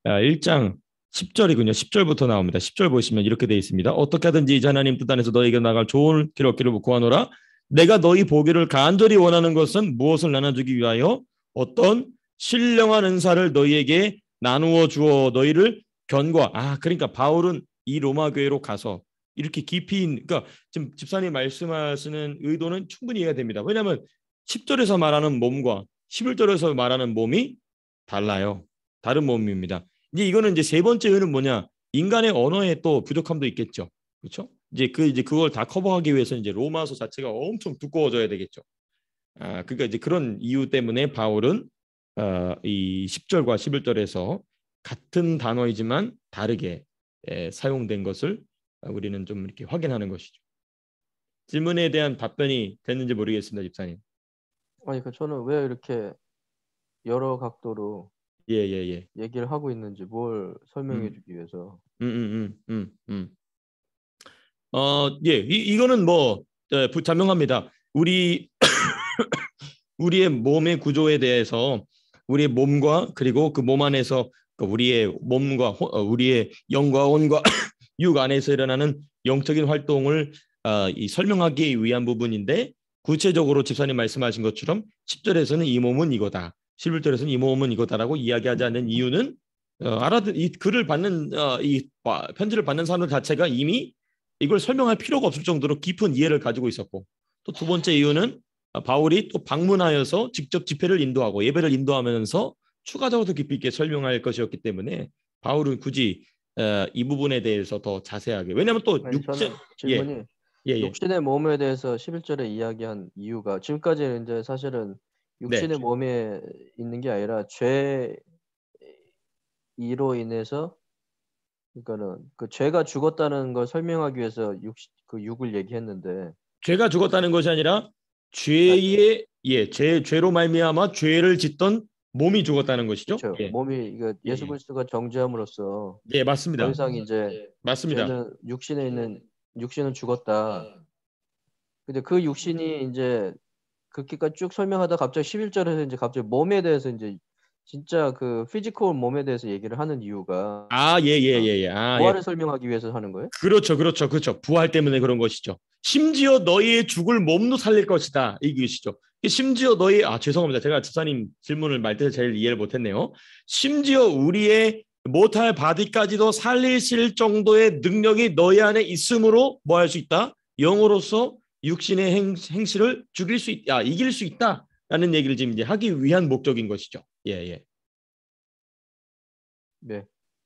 1장 10절이군요. 10절부터 나옵니다. 10절 보시면 이렇게 되어 있습니다. 어떻게 하든지 이제 하나님 뜻 안에서 너희에게 나갈 좋은 길을 얻기를 구하노라. 내가 너희 보기를 간절히 원하는 것은 무엇을 나눠주기 위하여 어떤 신령한 은사를 너희에게 나누어 주어 너희를 그러니까 바울은 이 로마 교회로 가서 이렇게 깊이 그러니까 지금 집사님 말씀하시는 의도는 충분히 이해가 됩니다. 왜냐하면 10절에서 말하는 몸과 11절에서 말하는 몸이 달라요. 다른 몸입니다. 이제 이거는 이제 세 번째 의는 뭐냐? 인간의 언어에 또 부족함도 있겠죠. 그렇죠? 이제 그걸 다 커버하기 위해서 이제 로마서 자체가 엄청 두꺼워져야 되겠죠. 그러니까 이제 그런 이유 때문에 바울은 이 10절과 11절에서 같은 단어이지만 다르게 사용된 것을 우리는 좀 이렇게 확인하는 것이죠. 질문에 대한 답변이 됐는지 모르겠습니다, 집사님. 아니 그 저는 왜 이렇게 여러 각도로 예, 예, 예. 얘기를 하고 있는지 뭘 설명해 음, 주기 위해서. 예, 이거는 뭐 자명합니다. 우리의 몸의 구조에 대해서 우리의 몸과 그리고 그 몸 안에서 그 우리의 몸과 우리의 영과 혼과 육 안에서 일어나는 영적인 활동을 이 설명하기 위한 부분인데 구체적으로 집사님 말씀하신 것처럼 10절에서는 이 몸은 이거다. 11절에서는 이 몸은 이거다라고 이야기하지 않는 이유는 이 글을 받는 이 편지를 받는 사람들 자체가 이미 이걸 설명할 필요가 없을 정도로 깊은 이해를 가지고 있었고 또 두 번째 이유는 바울이 또 방문하여서 직접 집회를 인도하고 예배를 인도하면서 추가적으로 더 깊이 있게 설명할 것이었기 때문에 바울은 굳이 이 부분에 대해서 더 자세하게 왜냐하면 또 아니 육체 저는 예, 질문이 예, 예. 육신의 몸에 대해서 11절에 이야기한 이유가 지금까지 이제 사실은 네. 육신의 몸에 있는 게 아니라 죄로 인해서 그러니까는 그 죄가 죽었다는 걸 설명하기 위해서 그 육을 얘기했는데 죄가 죽었다는 것이 아니라 아, 죄로 말미암아 죄를 짓던 몸이 죽었다는 것이죠. 그렇죠. 예. 몸이 이거 예, 예수 예. 그리스도가 정죄함으로써 예, 더 맞습니다. 이상 이제 맞습니다. 죄는 육신은 죽었다. 근데 그 육신이 이제 그렇게까지 쭉 설명하다 갑자기 11절에서 이제 갑자기 몸에 대해서 이제 진짜 그 피지컬 몸에 대해서 얘기를 하는 이유가 아, 예, 예, 예, 예. 예. 부활을 설명하기 위해서 하는 거예요? 그렇죠, 그렇죠, 그렇죠. 부활 때문에 그런 것이죠. 심지어 너희의 죽을 몸도 살릴 것이다. 이것이죠. 심지어 죄송합니다. 제가 집사님 질문을 말 때 제일 이해를 못했네요. 심지어 우리의 모탈 바디까지도 살리실 정도의 능력이 너희 안에 있으므로 뭐 할 수 있다? 영으로서 육신의 행실을 이길 수 있다라는 얘기를 지금 이제 하기 위한 목적인 것이죠. 예, 예. 네, 예,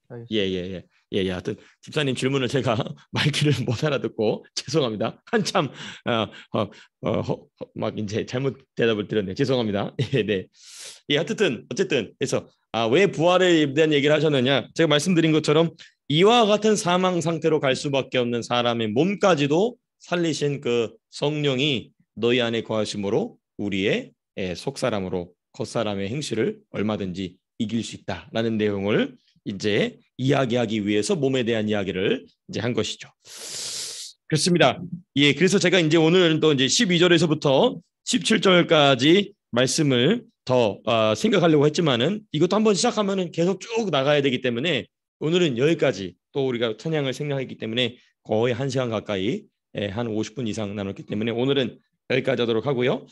알겠습니다. 예, 예. 예, 예. 하여튼 집사님 질문을 제가 말귀를 못 알아듣고 죄송합니다. 한참 막 이제 잘못 대답을 드렸네. 죄송합니다. 예, 네. 예, 어쨌든 그래서 왜 부활에 대한 얘기를 하셨느냐? 제가 말씀드린 것처럼 이와 같은 사망 상태로 갈 수밖에 없는 사람의 몸까지도 살리신 그 성령이 너희 안에 거하심으로 우리의 속사람으로 겉사람의 행실을 얼마든지 이길 수 있다라는 내용을 이제 이야기하기 위해서 몸에 대한 이야기를 이제 한 것이죠. 그렇습니다. 예, 그래서 제가 이제 오늘 또 이제 12절에서부터 17절까지 말씀을 더 생각하려고 했지만은 이것도 한번 시작하면은 계속 쭉 나가야 되기 때문에 오늘은 여기까지 또 우리가 찬양을 생략했기 때문에 거의 1시간 가까이 한 50분 이상 나눴기 때문에 오늘은 여기까지 하도록 하고요.